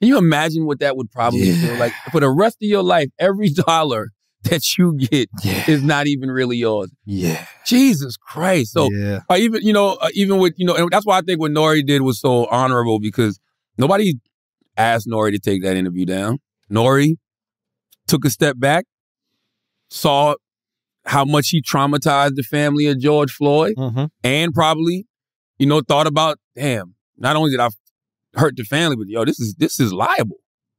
Can you imagine what that would probably feel like? For the rest of your life, every dollar that you get is not even really yours. Yeah. Jesus Christ. So even with, and that's why I think what Nori did was so honorable, because nobody asked Nori to take that interview down. Nori took a step back, saw how much he traumatized the family of George Floyd, and probably, thought about, damn, not only did I hurt the family, but this is liable.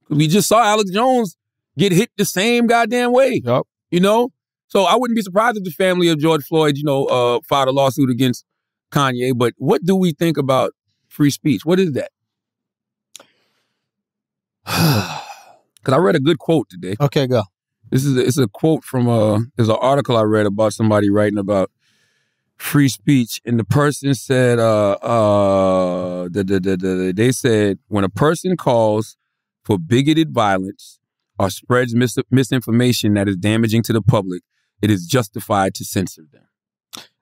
We just saw Alex Jones get hit the same goddamn way. Yep. So I wouldn't be surprised if the family of George Floyd, filed a lawsuit against Kanye. But what do we think about free speech? What is that? Because I read a good quote today. Okay, go. It's a quote from there's an article I read about somebody writing about free speech, and the person said they said when a person calls for bigoted violence or spreads misinformation that is damaging to the public, it is justified to censor them.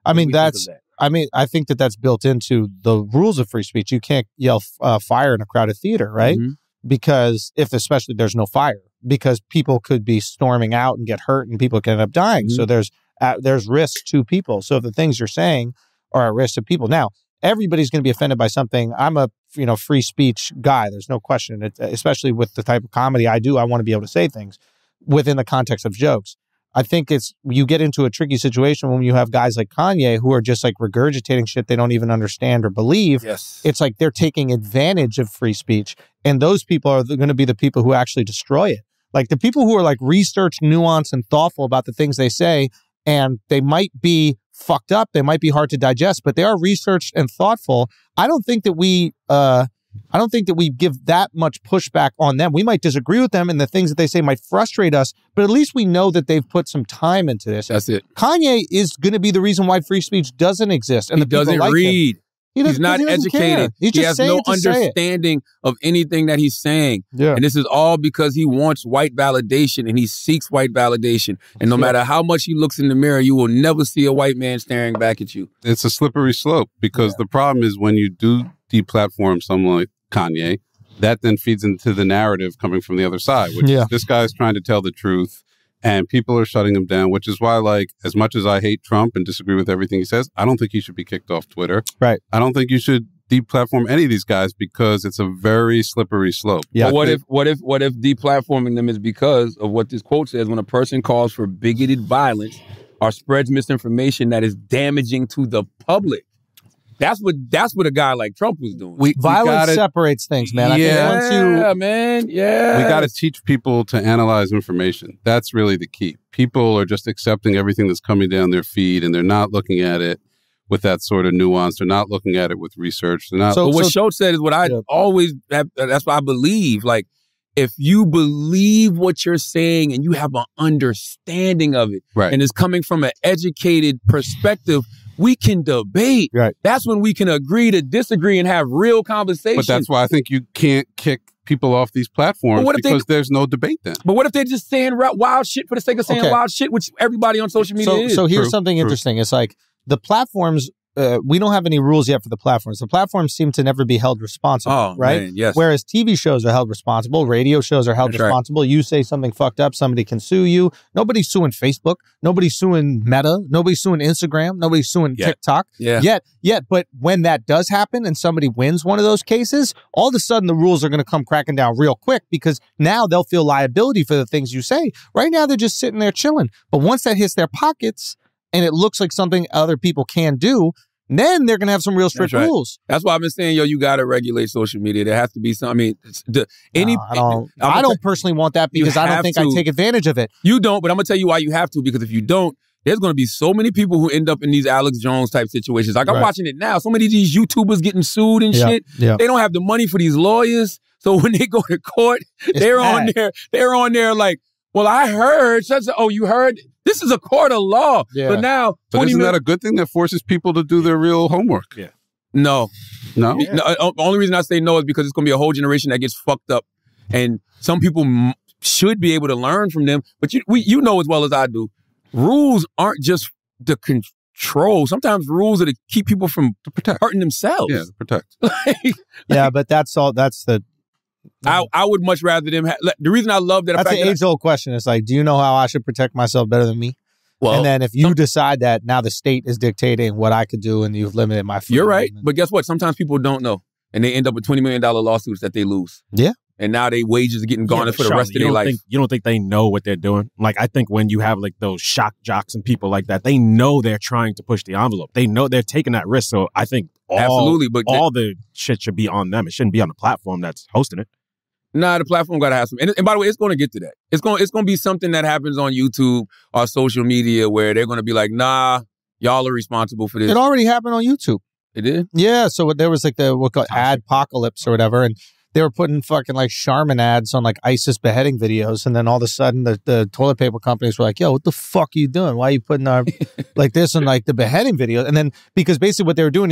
I mean, I think that's built into the rules of free speech. You can't yell fire in a crowded theater, right? Because especially there's no fire, because people could be storming out and get hurt and people can end up dying. So there's risk to people. So if the things you're saying are at risk to people. Now, everybody's going to be offended by something. I'm a free speech guy. There's no question. Especially with the type of comedy I do, I want to be able to say things within the context of jokes. I think you get into a tricky situation when you have guys like Kanye who are just like regurgitating shit they don't even understand or believe. Yes. It's like they're taking advantage of free speech. And those people are going to be the people who actually destroy it. Like the people who are like research, nuanced, and thoughtful about the things they say, and they might be fucked up, they might be hard to digest, but they are researched and thoughtful. I don't think that we give that much pushback on them. We might disagree with them and the things that they say might frustrate us, but at least we know that they've put some time into this. That's it. Kanye is going to be the reason why free speech doesn't exist. And he doesn't read. He's not educated. He has no understanding of anything that he's saying. Yeah. And this is all because he wants white validation and he seeks white validation. And no matter how much he looks in the mirror, you will never see a white man staring back at you. It's a slippery slope because the problem is when you do deplatform someone like Kanye, that then feeds into the narrative coming from the other side, which is this guy's trying to tell the truth. And people are shutting him down, which is why, like, as much as I hate Trump and disagree with everything he says, I don't think he should be kicked off Twitter. Right. I don't think you should deplatform any of these guys because it's a very slippery slope. Yeah. What if deplatforming them is because of what this quote says? When a person calls for bigoted violence or spreads misinformation that is damaging to the public. That's what a guy like Trump was doing. Violence separates things, man. We got to teach people to analyze information. That's really the key. People are just accepting everything that's coming down their feed, and they're not looking at it with that sort of nuance. They're not looking at it with research. They're not. So what Schultz said is what I always have. That's what I believe. Like, if you believe what you're saying and you have an understanding of it, and it's coming from an educated perspective, we can debate. Right. That's when we can agree to disagree and have real conversations. But that's why I think you can't kick people off these platforms because there's no debate then. But what if they're just saying wild shit for the sake of saying wild shit, which everybody on social media is? So here's something interesting. It's like the platforms, we don't have any rules yet for the platforms. The platforms seem to never be held responsible, right? Man, yes. Whereas TV shows are held responsible, radio shows are held responsible. Right. You say something fucked up, somebody can sue you. Nobody's suing Facebook. Nobody's suing Meta. Nobody's suing Instagram. Nobody's suing TikTok. Yet. But when that does happen and somebody wins one of those cases, all of a sudden the rules are going to come cracking down real quick because now they'll feel liability for the things you say. Right now they're just sitting there chilling. But once that hits their pockets, and it looks like something other people can do, then they're going to have some real strict rules. That's why I've been saying, you got to regulate social media. There has to be some, I don't personally want that because I don't think I take advantage of it. You don't, but I'm going to tell you why you have to, because if you don't, there's going to be so many people who end up in these Alex Jones type situations. Like I'm watching it now. So many of these YouTubers getting sued and shit. Yeah. They don't have the money for these lawyers. So when they go to court, they're on there like, well, I heard you heard? This is a court of law. Yeah. But now, but isn't that a good thing that forces people to do their real homework? Yeah. No. No? Yeah. No. Only reason I say no is because it's going to be a whole generation that gets fucked up. And some people should be able to learn from them. But you know as well as I do, rules aren't just the control. Sometimes rules are to keep people from hurting themselves. Yeah, to protect. Yeah, but that's the... I would much rather them the reason I love that. That's an age-old question. It's like, do you know how I should protect myself better than me? Well, and then if you decide that now the state is dictating what I could do and you've limited my freedom. You're right. But guess what? Sometimes people don't know. And they end up with $20 million lawsuits that they lose. Yeah. and now their wages are getting garnished for the rest of their life. You don't think they know what they're doing? Like, I think when you have like those shock jocks and people like that, they know they're trying to push the envelope. They know they're taking that risk. So I think absolutely, but all the shit should be on them. It shouldn't be on the platform that's hosting it. Nah, the platform got to have some. And by the way, it's going to get to that. It's going to be something that happens on YouTube or social media where they're going to be like, nah, y'all are responsible for this. It already happened on YouTube. It did? Yeah. So there was like the adpocalypse or whatever, and they were putting fucking like Charmin ads on like ISIS beheading videos, and then all of a sudden the toilet paper companies were like, yo, what the fuck are you doing? Why are you putting our like this on like the beheading video? And then because basically what they were doing,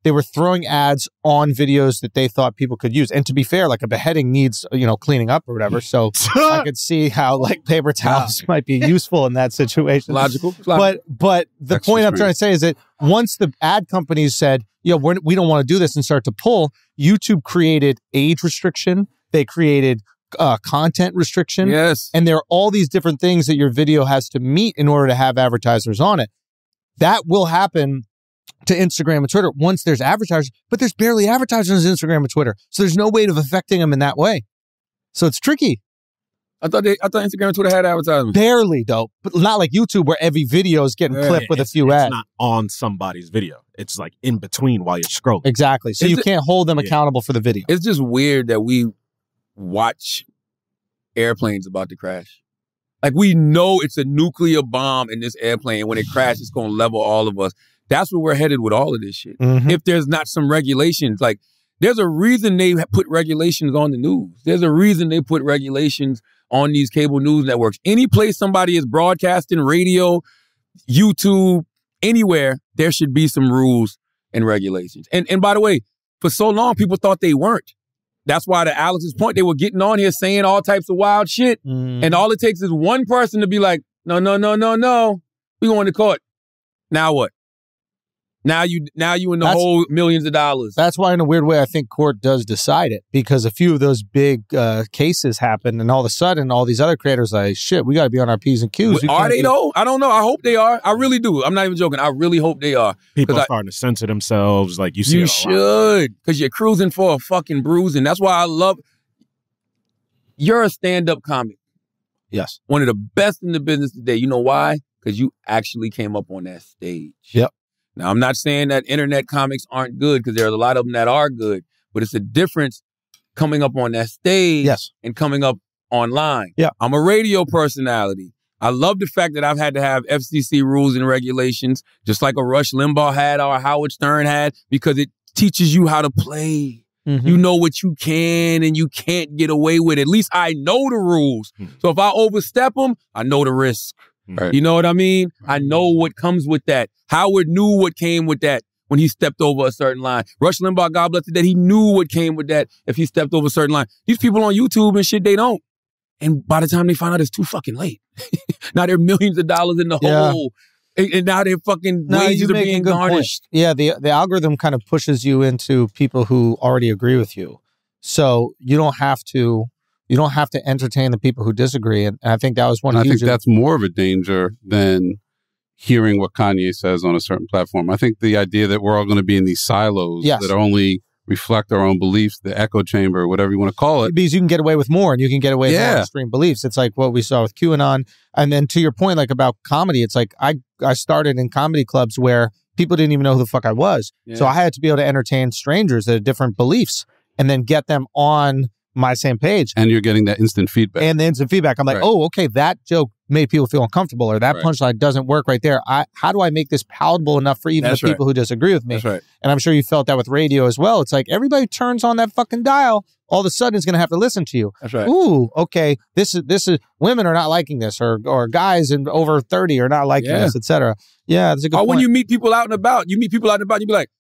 they were throwing ads on videos that they thought people could use. And to be fair, like a beheading needs, cleaning up or whatever. So I could see how like paper towels might be useful in that situation. Logical. But the point I'm trying to say is that once the ad companies said, we don't want to do this and start to pull, YouTube created age restriction. They created content restriction. Yes. And there are all these different things that your video has to meet in order to have advertisers on it. That will happen to Instagram and Twitter once there's advertisers, but there's barely advertisers on Instagram and Twitter. So there's no way of affecting them in that way. So it's tricky. I thought Instagram and Twitter had advertisements. Barely, though. But not like YouTube where every video is getting clipped with a few ads. It's not on somebody's video. It's like in between while you're scrolling. Exactly. So you can't hold them accountable for the video. It's just weird that we watch airplanes about to crash. Like, we know it's a nuclear bomb in this airplane. When it crashes, it's going to level all of us. That's where we're headed with all of this shit. Mm-hmm. If there's not some regulations, like there's a reason they put regulations on the news. There's a reason they put regulations on these cable news networks. Any place somebody is broadcasting, radio, YouTube, anywhere, there should be some rules and regulations. And by the way, for so long, people thought they weren't. That's why, to Alex's point, they were getting on here saying all types of wild shit. And all it takes is one person to be like, no, we going to court. Now what? Now you in the whole millions of dollars. That's why, in a weird way, I think court does decide it, because a few of those big cases happen, and all of a sudden, all these other creators are like, shit, we got to be on our P's and Q's. Are they though? I don't know. I hope they are. I really do. I'm not even joking. I really hope they are. People are starting to censor themselves. Like you see, you should, because you're cruising for a fucking bruising. That's why I love. You're a stand-up comic. Yes, one of the best in the business today. You know why? Because you actually came up on that stage. Yep. Now, I'm not saying that internet comics aren't good, because there are a lot of them that are good, but it's a difference coming up on that stage and coming up online. Yeah. I'm a radio personality. I love the fact that I've had to have FCC rules and regulations, just like a Rush Limbaugh had or a Howard Stern had, because it teaches you how to play. Mm-hmm. You know what you can and you can't get away with. At least I know the rules. So if I overstep them, I know the risk. Right. You know what I mean? I know what comes with that. Howard knew what came with that when he stepped over a certain line. Rush Limbaugh, God bless that, he knew what came with that if he stepped over a certain line. These people on YouTube and shit, they don't. And by the time they find out, it's too fucking late. Now they're millions of dollars in the hole. And now their fucking wages are being garnished. Yeah, the algorithm kind of pushes you into people who already agree with you. So you don't have to entertain the people who disagree. And I think that was one of the I think that's more of a danger than hearing what Kanye says on a certain platform. I think the idea that we're all going to be in these silos that only reflect our own beliefs, the echo chamber, whatever you want to call it. Because you can get away with more, and you can get away with more extreme beliefs. It's like what we saw with QAnon. And then to your point, like about comedy, it's like I started in comedy clubs where people didn't even know who the fuck I was. Yeah. So I had to be able to entertain strangers that had different beliefs and then get them on my same page. And you're getting that instant feedback. And the instant feedback. I'm like, oh, okay, that joke made people feel uncomfortable, or that punchline doesn't work right there. How do I make this palatable enough for even the people who disagree with me? That's right. And I'm sure you felt that with radio as well. It's like everybody turns on that fucking dial, all of a sudden is going to have to listen to you. That's right. Ooh, okay, this is women are not liking this, or guys in over 30 are not liking this, etc. Yeah, that's a good point. Or when you meet people out and about, you be like,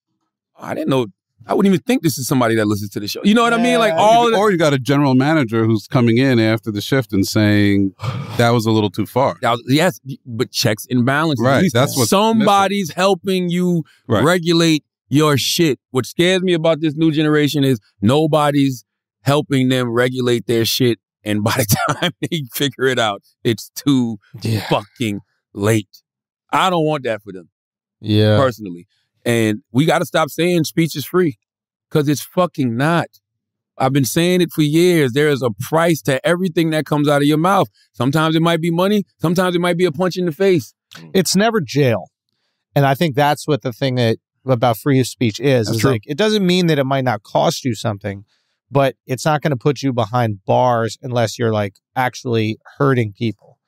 oh, I didn't know. I wouldn't even think this is somebody that listens to the show. You know what I mean? Like or you got a general manager who's coming in after the shift and saying that was a little too far. Yes, but checks and balances. Right, that's what somebody's helping you regulate your shit. What scares me about this new generation is nobody's helping them regulate their shit, and by the time they figure it out, it's too fucking late. I don't want that for them. Yeah, personally. And we got to stop saying speech is free, because it's fucking not. I've been saying it for years. There is a price to everything that comes out of your mouth. Sometimes it might be money. Sometimes it might be a punch in the face. It's never jail. And I think that's what the thing about free speech is. That's true. Like, it doesn't mean that it might not cost you something, but it's not going to put you behind bars unless you're like actually hurting people.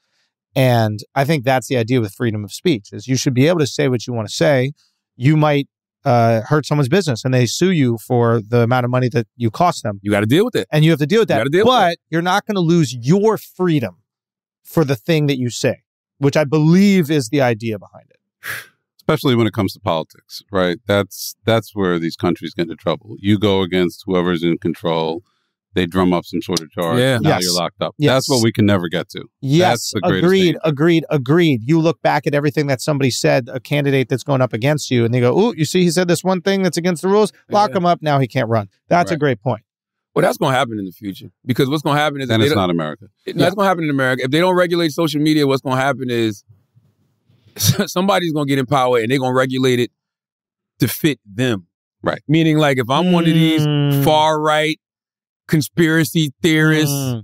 And I think that's the idea with freedom of speech is you should be able to say what you want to say. You might hurt someone's business and they sue you for the amount of money that you cost them. You got to deal with it. And you have to deal with that. But you're not going to lose your freedom for the thing that you say, which I believe is the idea behind it. Especially when it comes to politics, right? That's where these countries get into trouble. You go against whoever's in control, they drum up some sort of charge, and now you're locked up. That's what we can never get to. Yes, that's the agreed. You look back at everything that somebody said, a candidate that's going up against you, and they go, "Ooh, you see, he said this one thing that's against the rules. Lock him up. Now he can't run." That's a great point. Well, that's going to happen in the future because what's going to happen is... And it's not America. That's going to happen in America. If they don't regulate social media, what's going to happen is somebody's going to get in power and they're going to regulate it to fit them. Right. Meaning, like, if I'm one of these far-right conspiracy theorists,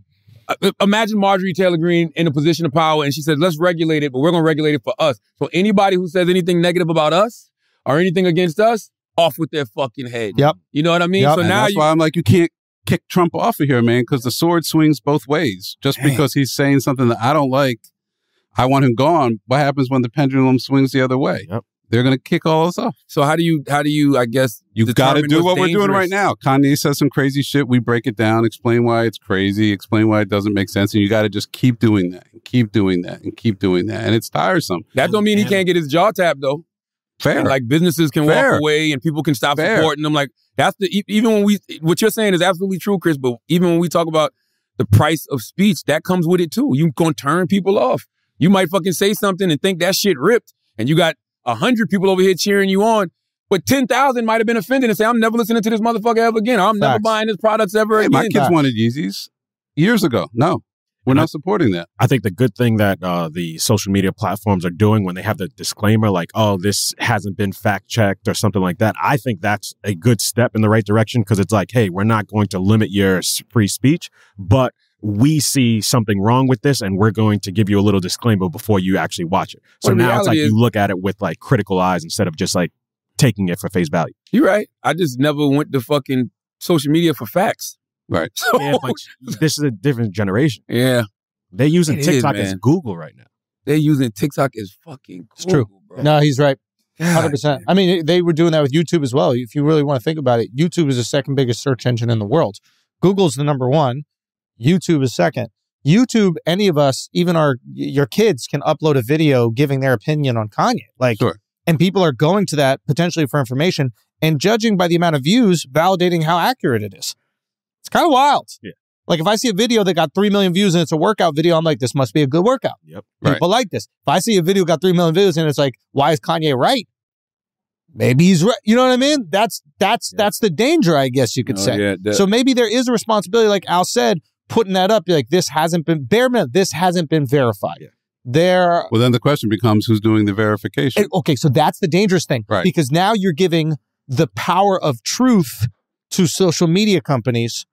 imagine Marjorie Taylor Greene in a position of power and she said, let's regulate it, but we're going to regulate it for us. So anybody who says anything negative about us or anything against us, off with their fucking head. Yep. You know what I mean? Yep. So and now that's why I'm like, you can't kick Trump off of here, man, because the sword swings both ways. Just because he's saying something that I don't like, I want him gone. What happens when the pendulum swings the other way? Yep. They're going to kick all us off. So how do you, I guess, you've got to do what we're doing right now. Kanye says some crazy shit. We break it down, explain why it's crazy, explain why it doesn't make sense. And you got to just keep doing that and keep doing that and keep doing that. And it's tiresome. That don't mean he can't get his jaw tapped, though. Fair. And, like, businesses can walk away and people can stop supporting them. Like, that's even when what you're saying is absolutely true, Chris, but even when we talk about the price of speech, that comes with it too. You're going to turn people off. You might fucking say something and think that shit ripped, and you got 100 people over here cheering you on, but 10,000 might have been offended and say, I'm never listening to this motherfucker ever again. I'm never buying his products ever again. My kids wanted Yeezys years ago. No, we're not supporting that. I think the good thing that the social media platforms are doing when they have the disclaimer like, oh, this hasn't been fact checked or something like that, I think that's a good step in the right direction because it's like, hey, we're not going to limit your free speech, but we see something wrong with this and we're going to give you a little disclaimer before you actually watch it. So now it's like you look at it with like critical eyes instead of just like taking it for face value. You're right. I just never went to fucking social media for facts. Right. So, yeah, but this is a different generation. Yeah. They're using TikTok as Google right now. They're using TikTok as fucking Google. It's true. Bro. No, he's right. 100%. I mean, they were doing that with YouTube as well. If you really want to think about it, YouTube is the second biggest search engine in the world. Google's the number one. YouTube is second. YouTube, any of us, even your kids can upload a video giving their opinion on Kanye. Like, and people are going to that potentially for information and judging by the amount of views, validating how accurate it is. It's kind of wild. Yeah. Like if I see a video that got 3 million views and it's a workout video, I'm like, this must be a good workout. Yep. People like this. If I see a video got 3 million views and it's like, why is Kanye right? Maybe he's right. You know what I mean? That's the danger, I guess you could say. Yeah, so maybe there is a responsibility, like Al said, putting that up, like this hasn't been verified. Yeah. Well, then the question becomes who's doing the verification. Okay, so that's the dangerous thing. Right. Because now you're giving the power of truth to social media companies.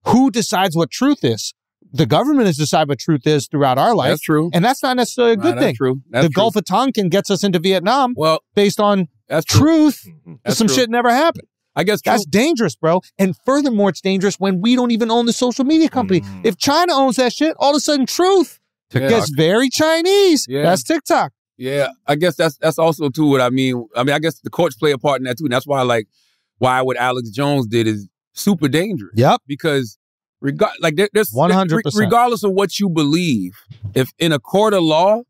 Who decides what truth is? The government has decided what truth is throughout our life. That's true. And that's not necessarily a good thing. That's true. That's the Gulf of Tonkin gets us into Vietnam based on that's truth. That's some true. shit never happened. I guess that's dangerous, bro. And furthermore, it's dangerous when we don't even own the social media company. If China owns that shit, all of a sudden truth gets very Chinese. Yeah. That's TikTok. Yeah, I guess that's also too what I mean. I mean, I guess the courts play a part in that too. And that's why why what Alex Jones did is super dangerous. Yep. Because there's 100%. Regardless of what you believe, if in a court of law,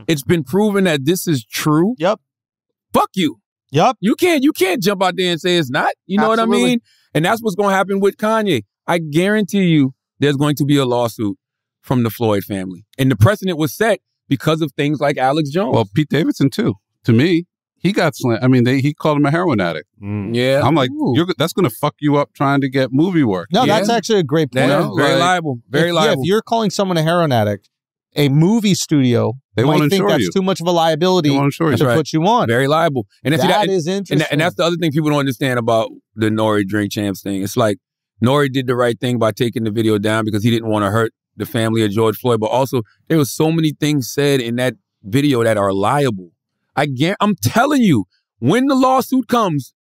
it's been proven that this is true. Yep. Fuck you. Yep. You can't jump out there and say it's not. You know what I mean? And that's what's going to happen with Kanye. I guarantee you there's going to be a lawsuit from the Floyd family. And the precedent was set because of things like Alex Jones. Well, Pete Davidson too. To me, he got slammed. I mean, he called him a heroin addict. Yeah. I'm like, that's going to fuck you up trying to get movie work. No, that's actually a great point. Very liable. Very liable. Yeah, if you're calling someone a heroin addict, a movie studio might think that's too much of a liability to put you on. Very liable. And that is interesting. And that's the other thing people don't understand about the Nori Drink Champs thing. It's like, Nori did the right thing by taking the video down because he didn't want to hurt the family of George Floyd. But also, there was so many things said in that video that are liable. I'm telling you, when the lawsuit comes,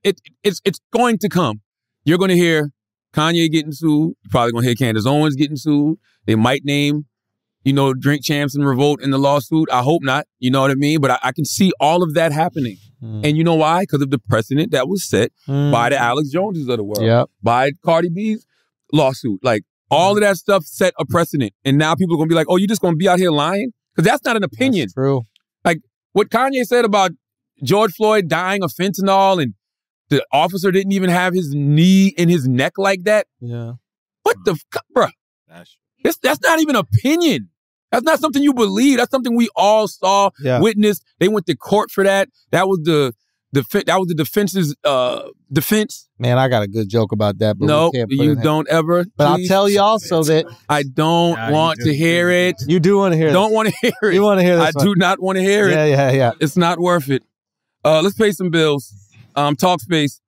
it's going to come. You're going to hear Kanye getting sued. You're probably going to hear Candace Owens getting sued. They might name, Drink Champs and Revolt in the lawsuit. I hope not. You know what I mean? But I can see all of that happening. And you know why? Because of the precedent that was set by the Alex Joneses of the world, by Cardi B's lawsuit. Like, all of that stuff set a precedent. And now people are going to be like, oh, you're just going to be out here lying? Because that's not an opinion. That's true. Like, what Kanye said about George Floyd dying of fentanyl and the officer didn't even have his knee in his neck like that. Yeah. What the bruh? That's not even opinion. That's not something you believe. That's something we all saw, witnessed. They went to court for that. That was the defense's defense. Man, I got a good joke about that. But no, you don't ever. But I'll tell you also that I don't want to hear it. You do want to hear it. Don't want to hear it. You want to hear this I do not want to hear it. Yeah. It's not worth it. Let's pay some bills. Talkspace.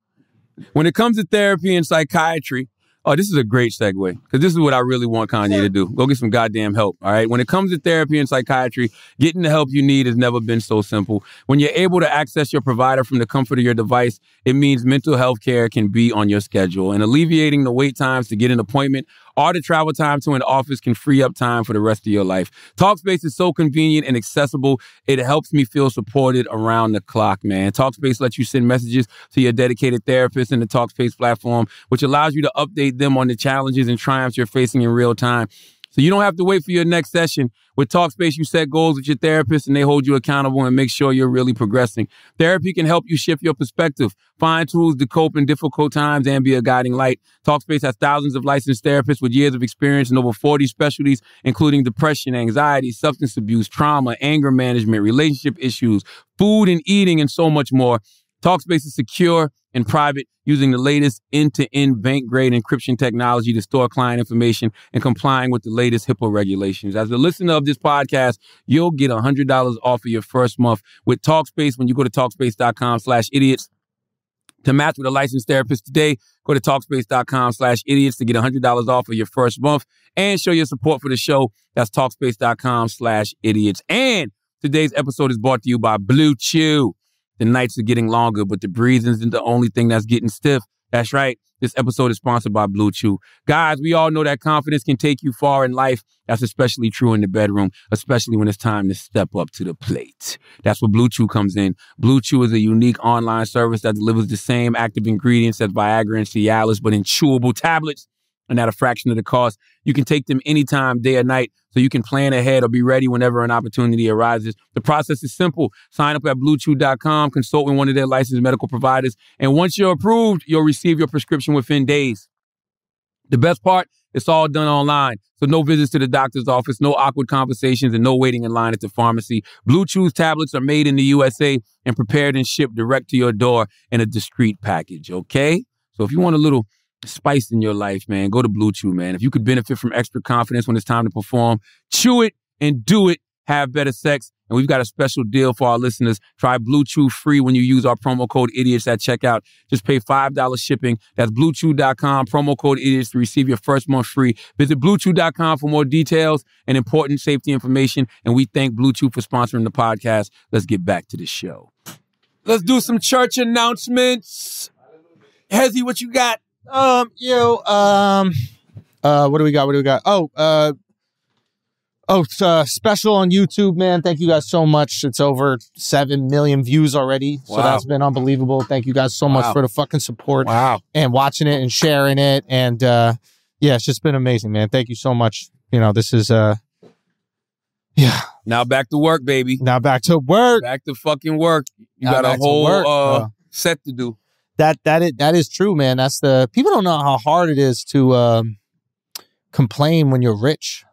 When it comes to therapy and psychiatry, this is a great segue because this is what I really want Kanye to do. Go get some goddamn help, all right? When it comes to therapy and psychiatry, getting the help you need has never been so simple. When you're able to access your provider from the comfort of your device, it means mental health care can be on your schedule. And alleviating the wait times to get an appointment or the travel time to an office can free up time for the rest of your life. Talkspace is so convenient and accessible. It helps me feel supported around the clock, man. Talkspace lets you send messages to your dedicated therapist in the Talkspace platform, which allows you to update them on the challenges and triumphs you're facing in real time. So you don't have to wait for your next session. With Talkspace, you set goals with your therapist and they hold you accountable and make sure you're really progressing. Therapy can help you shift your perspective, find tools to cope in difficult times, and be a guiding light. Talkspace has thousands of licensed therapists with years of experience in over 40 specialties, including depression, anxiety, substance abuse, trauma, anger management, relationship issues, food and eating, and so much more. Talkspace is secure and private, using the latest end-to-end bank-grade encryption technology to store client information and complying with the latest HIPAA regulations. As a listener of this podcast, you'll get $100 off of your first month with Talkspace when you go to Talkspace.com/idiots. To match with a licensed therapist today, go to Talkspace.com/idiots to get $100 off of your first month and show your support for the show. That's Talkspace.com/idiots. And today's episode is brought to you by Blue Chew. The nights are getting longer, but the breathing isn't the only thing that's getting stiff. That's right. This episode is sponsored by Blue Chew. Guys, we all know that confidence can take you far in life. That's especially true in the bedroom, especially when it's time to step up to the plate. That's where Blue Chew comes in. Blue Chew is a unique online service that delivers the same active ingredients as Viagra and Cialis, but in chewable tablets and at a fraction of the cost. You can take them anytime, day or night, so you can plan ahead or be ready whenever an opportunity arises. The process is simple. Sign up at BlueChew.com, consult with one of their licensed medical providers, and once you're approved, you'll receive your prescription within days. The best part, it's all done online. So no visits to the doctor's office, no awkward conversations, and no waiting in line at the pharmacy. Blue Chew's tablets are made in the USA and prepared and shipped direct to your door in a discreet package, okay? So if you want a little spice in your life, man, go to Blue Chew, man. If you could benefit from extra confidence when it's time to perform, chew it and do it. Have better sex. And we've got a special deal for our listeners. Try Blue Chew free when you use our promo code IDIOTS at checkout. Just pay $5 shipping. That's BlueChew.com, promo code IDIOTS to receive your first month free. Visit BlueChew.com for more details and important safety information. And we thank Blue Chew for sponsoring the podcast. Let's get back to the show. Let's do some church announcements. Hezzy, what you got? What do we got? Special on YouTube, man. Thank you guys so much. It's over 7 million views already. So that's been unbelievable. Thank you guys so much for the fucking support. And watching it and sharing it. And it's just been amazing, man. Thank you so much. This is Now back to work, baby. Now back to work. Back to fucking work. You got a whole set to do. That is true, man. That's people don't know how hard it is to complain when you're rich.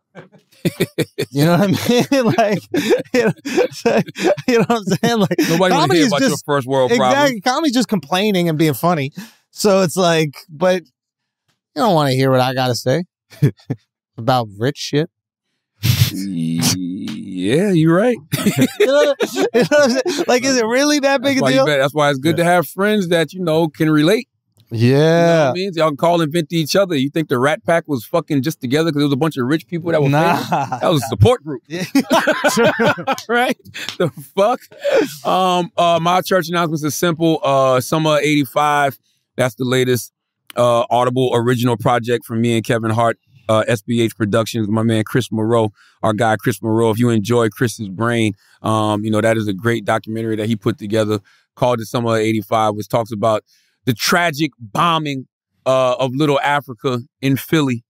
You know what I mean? Like, you know what I'm saying? Like, nobody wants to hear about your first world problem. Comedy's just complaining and being funny. So it's like, but you don't want to hear what I got to say about rich shit. Yeah, you're right. you know what I'm saying? Like, is it really that big a deal? That's why it's good to have friends that, can relate. Yeah. You know what I mean? Y'all can call and vent to each other. You think the Rat Pack was fucking just together because it was a bunch of rich people that were famous? That was a support group. Right? The fuck? My church announcements is simple. Summer 85. That's the latest Audible original project from me and Kevin Hart. SBH Productions, my man Chris Moreau, our guy Chris Moreau. If you enjoy Chris's brain, that is a great documentary that he put together called The Summer of 85, which talks about the tragic bombing of Little Africa in Philly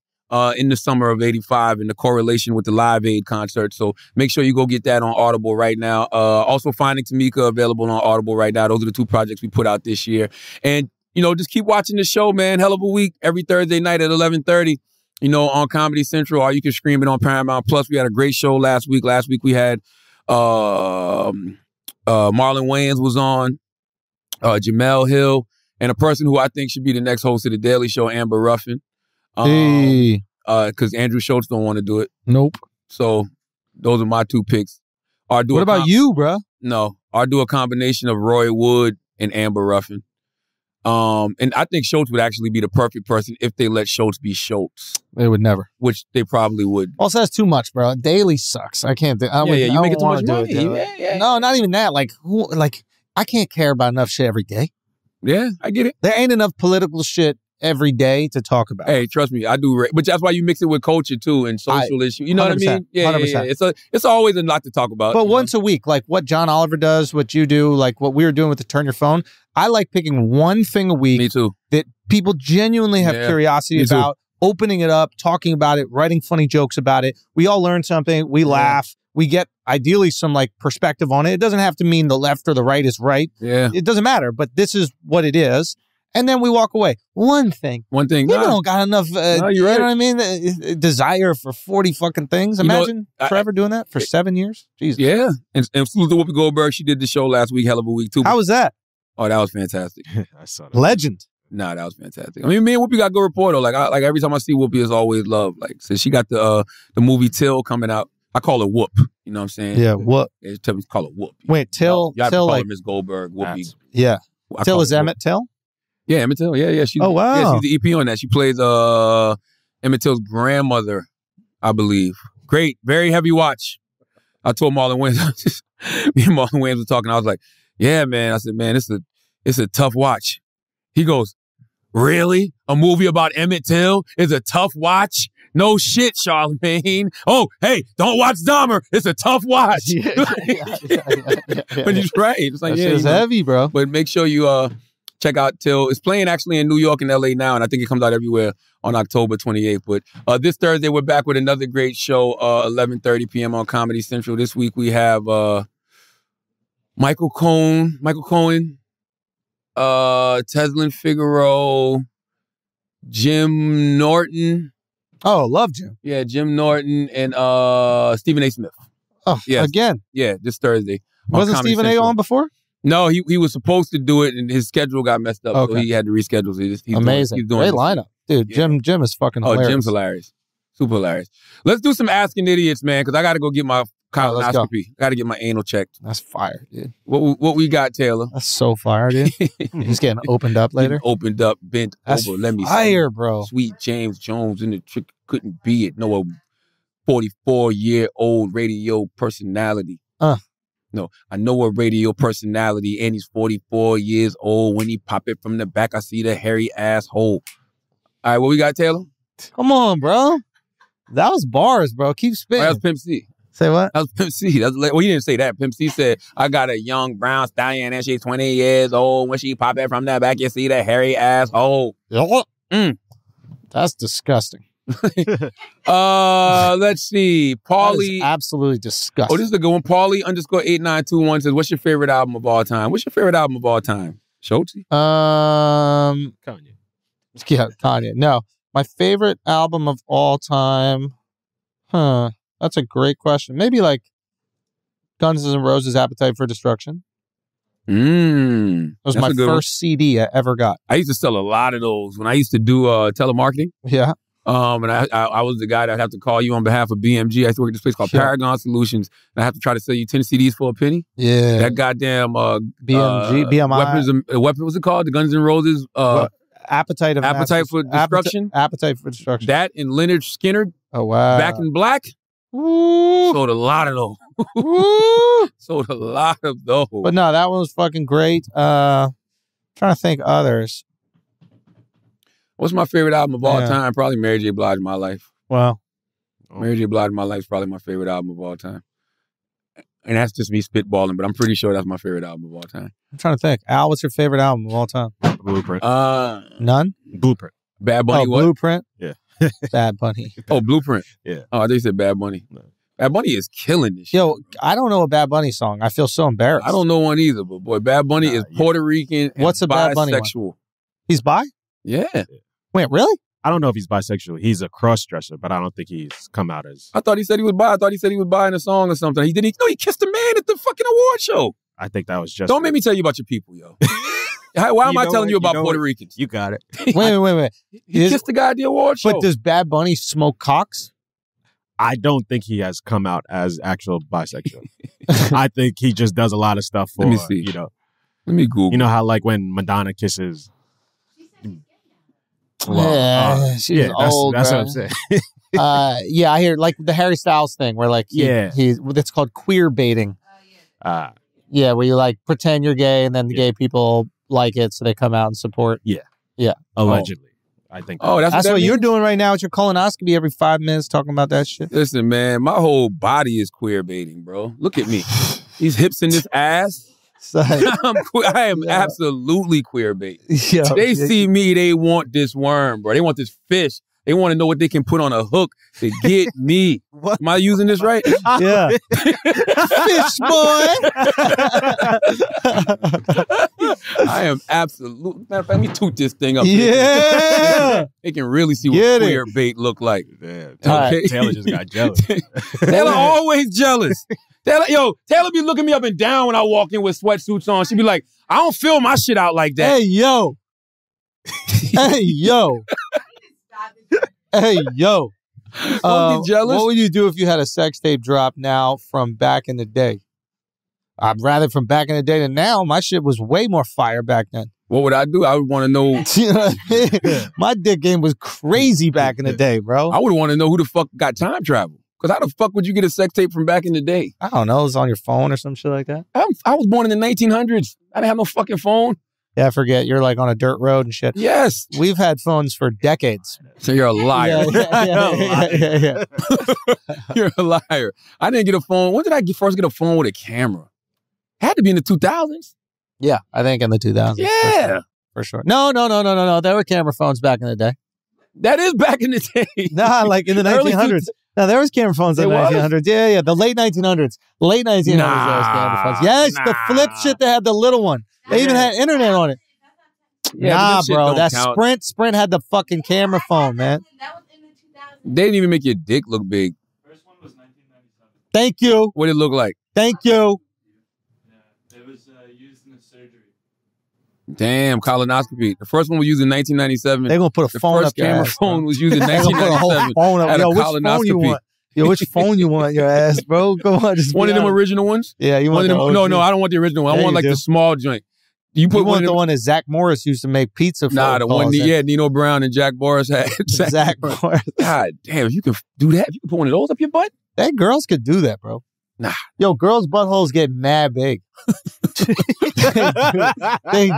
in the summer of 85 and the correlation with the Live Aid concert. So make sure you go get that on Audible right now. Also Finding Tamika available on Audible right now. Those are the two projects we put out this year. And, just keep watching the show, man. Hell of a week every Thursday night at 11:30. On Comedy Central, or you can stream it on Paramount Plus. We had a great show last week. Last week we had Marlon Wayans was on, Jamel Hill, and a person who I think should be the next host of The Daily Show, Amber Ruffin. Because Andrew Schultz don't want to do it. Nope. So those are my two picks. What about you, bro? No. I'll do a combination of Roy Wood and Amber Ruffin. And I think Schultz would actually be the perfect person if they let Schultz be Schultz. They would never. Which they probably would. Also, that's too much, bro. Daily sucks. I can't. You make it too much money. Yeah. No, not even that. I can't care about enough shit every day. Yeah, I get it. There ain't enough political shit every day to talk about. Hey, trust me, I do. But that's why you mix it with culture too and social issues. You know what I mean? Yeah, 100%. It's always a lot to talk about. But once a week, like what John Oliver does, what you do, like what we were doing with the Turn Your Phone. I like picking one thing a week. Me too. That people genuinely have curiosity about, opening it up, talking about it, writing funny jokes about it. We all learn something. We laugh. We get ideally some perspective on it. It doesn't have to mean the left or the right is right. Yeah. It doesn't matter. But this is what it is. And then we walk away. One thing. We don't got enough, you know what I mean? Desire for 40 fucking things. Imagine forever doing that for 7 years. Jesus. Yeah. And salute to Whoopi Goldberg. She did the show last week. Hell of a week, too. How was that? Oh, that was fantastic. I saw that. Legend. Nah, that was fantastic. I mean, me and Whoopi got good rapport, though. Like every time I see Whoopi, it's always love. So she got the movie Till coming out. I call her Whoop. You know what I'm saying? Yeah, Whoop. Tell me, call her Whoop. Wait, Till? You have to call her Miss Goldberg, Whoopi. Yeah. Till is Emmett Till? Yeah, Emmett Till. Yeah. Oh, wow. Yeah, she's the EP on that. She plays Emmett Till's grandmother, I believe. Great. Very heavy watch. I told Marlon Wayans, me and Marlon Wayans were talking. I was like, yeah, man. I said, man, it's a tough watch. He goes, really? A movie about Emmett Till is a tough watch? No shit, Charlamagne. Oh, hey, don't watch Dahmer. It's a tough watch. But he's right. It's like, it's heavy, bro. But make sure you check out Till. It's playing actually in New York and LA now, and I think it comes out everywhere on October 28th. But this Thursday, we're back with another great show, 11:30 p.m. on Comedy Central. This week we have Michael Cohen, Teslin Figaro, Jim Norton. Oh, love Jim. Yeah, Jim Norton and Stephen A. Smith. Oh, yes. Again? Yeah, this Thursday. Wasn't Stephen A. on before? No, he was supposed to do it and his schedule got messed up, so he had to reschedule. So he's amazing. He's doing great lineup. Dude, yeah. Jim is fucking hilarious. Oh, Jim's hilarious. Super hilarious. Let's do some Asking Idiots, man, because I got to go get my colonoscopy. I got to get my anal checked. That's fire, dude. What we got, Taylor? That's so fire, dude. He's getting opened up later. Opened up, bent That's over. Let me fire, see. bro. Sweet James Jones in the trick couldn't be it. No, a 44-year-old radio personality. No, I know a radio personality, and he's 44 years old. When he pop it from the back, I see the hairy asshole. All right, what we got, Taylor? Come on, bro. That was bars, bro. Keep spitting. That was Pimp C. Say what? That was Pimp C. He didn't say that. Pimp C said, I got a young brown stallion and she's 20 years old. When she pop it from the back, you see the hairy asshole. That's disgusting. Let's see. Paulie. Absolutely disgusting. Oh, this is a good one. Paulie _8921 says, what's your favorite album of all time? What's your favorite album of all time? Schultz? Kanye. Yeah, Kanye. No. My favorite album of all time. That's a great question. Maybe like Guns N' Roses' Appetite for Destruction. That was my first CD I ever got. I used to sell a lot of those when I used to do telemarketing. Yeah. And I was the guy that have to call you on behalf of BMG. I used to work at this place called Paragon Solutions. And I have to try to sell you 10 CDs for a penny. Yeah. That goddamn BMI. Weapons, what was it called? The Guns N' Roses Appetite for Destruction. Appetite for Destruction. That and Leonard Skinner. Oh wow. Back in Black. Ooh. Sold a lot of those. Sold a lot of those. But no, that one was fucking great. Trying to think others. What's my favorite album of all time? Probably Mary J. Blige, My Life. Wow. Mary J. Blige, My Life is probably my favorite album of all time. And that's just me spitballing, but I'm pretty sure that's my favorite album of all time. I'm trying to think. Al, what's your favorite album of all time? Blueprint. None? Blueprint. Bad Bunny. Oh, what? Blueprint? Yeah. Bad Bunny. Oh, Blueprint. Yeah. Oh, I thought you said Bad Bunny. No. Bad Bunny is killing this shit. Yo, I don't know a Bad Bunny song. I feel so embarrassed. I don't know one either, but boy, Bad Bunny is Puerto Rican and What's a Bad Bunny one? bisexual. He's bi? Yeah. Wait, really? I don't know if he's bisexual. He's a cross-dresser, but I don't think he's come out as... I thought he said he was bi. I thought he said he was bi in a song or something. He didn't. No, he kissed a man at the fucking award show. I think that was just... Don't make me tell you about your people, yo. Why am I telling you about Puerto Ricans? You got it. Wait. He kissed the guy at the award show. But does Bad Bunny smoke cocks? I don't think he has come out as actual bisexual. I think he just does a lot of stuff for, Let me see. you know... Let me Google. You know how, like, when Madonna kisses... She's old. That's what I'm saying. Yeah, I hear like the Harry Styles thing where like it's called queer baiting. Yeah, where you like pretend you're gay and then the gay people like it, so they come out and support. Yeah. Allegedly. I think. Oh, that's what you're doing right now with your colonoscopy every 5 minutes talking about that shit. Listen, man, my whole body is queer baiting, bro. Look at me. These hips in this ass. I am absolutely queer bait. They see me, they want this worm, bro. They want this fish. They want to know what they can put on a hook to get me. Am I using this right? Yeah. Fish boy. I am absolutely. Matter of fact, let me toot this thing up. Yeah. They can really see what queer bait look like. Damn. Okay. Taylor just got jealous. Taylor always jealous. Taylor be looking me up and down when I walk in with sweatsuits on. She be like, I don't feel my shit out like that. Hey, yo. Hey, yo. Hey, yo. Don't be jealous. What would you do if you had a sex tape drop now from back in the day? I'd rather from back in the day than now. My shit was way more fire back then. What would I do? I would want to know. You know what I mean? My dick game was crazy back in the day, bro. I would want to know who the fuck got time travel. Because how the fuck would you get a sex tape from back in the day? I don't know. It was on your phone or some shit like that. I was born in the 1900s. I didn't have no fucking phone. Yeah, I forget. You're like on a dirt road and shit. Yes. We've had phones for decades. So you're a liar. Yeah. You're a liar. I didn't get a phone. When did I first get a phone with a camera? Had to be in the 2000s. Yeah, I think in the 2000s. Yeah. For sure. No. There were camera phones back in the day. That is back in the day. Nah, like in the 1900s. No, there was camera phones in the 1900s. Yeah. The late 1900s. Late 1900s, there was camera phones. Yes, the flip shit that had the little one. They even had internet on it. Yeah, nah, bro. That's count. Sprint. Sprint had the fucking camera phone, man. They didn't even make your dick look big. First one was 1997. Thank you. What did it look like? Thank you. Yeah, it was used in a surgery. Damn, colonoscopy. The first one was used in 1997. They're going to put a phone up your ass. The first camera phone was used in They're going to put a whole 1997. phone up. Had Yo, a which phone you colonoscopy. want? Yo, which phone you want your ass, bro? Go on. Just One of them original ones? Yeah, you want the OG. No, I don't want the original one. I want like the small joint. You want the one that Zach Morris used to make pizza for? Nah, the one, Nino Brown and Jack Boris had. Zach Morris. God damn, if you can do that, if you can put one of those up your butt? That girls could do that, bro. Nah. Yo, girls' buttholes get mad big. They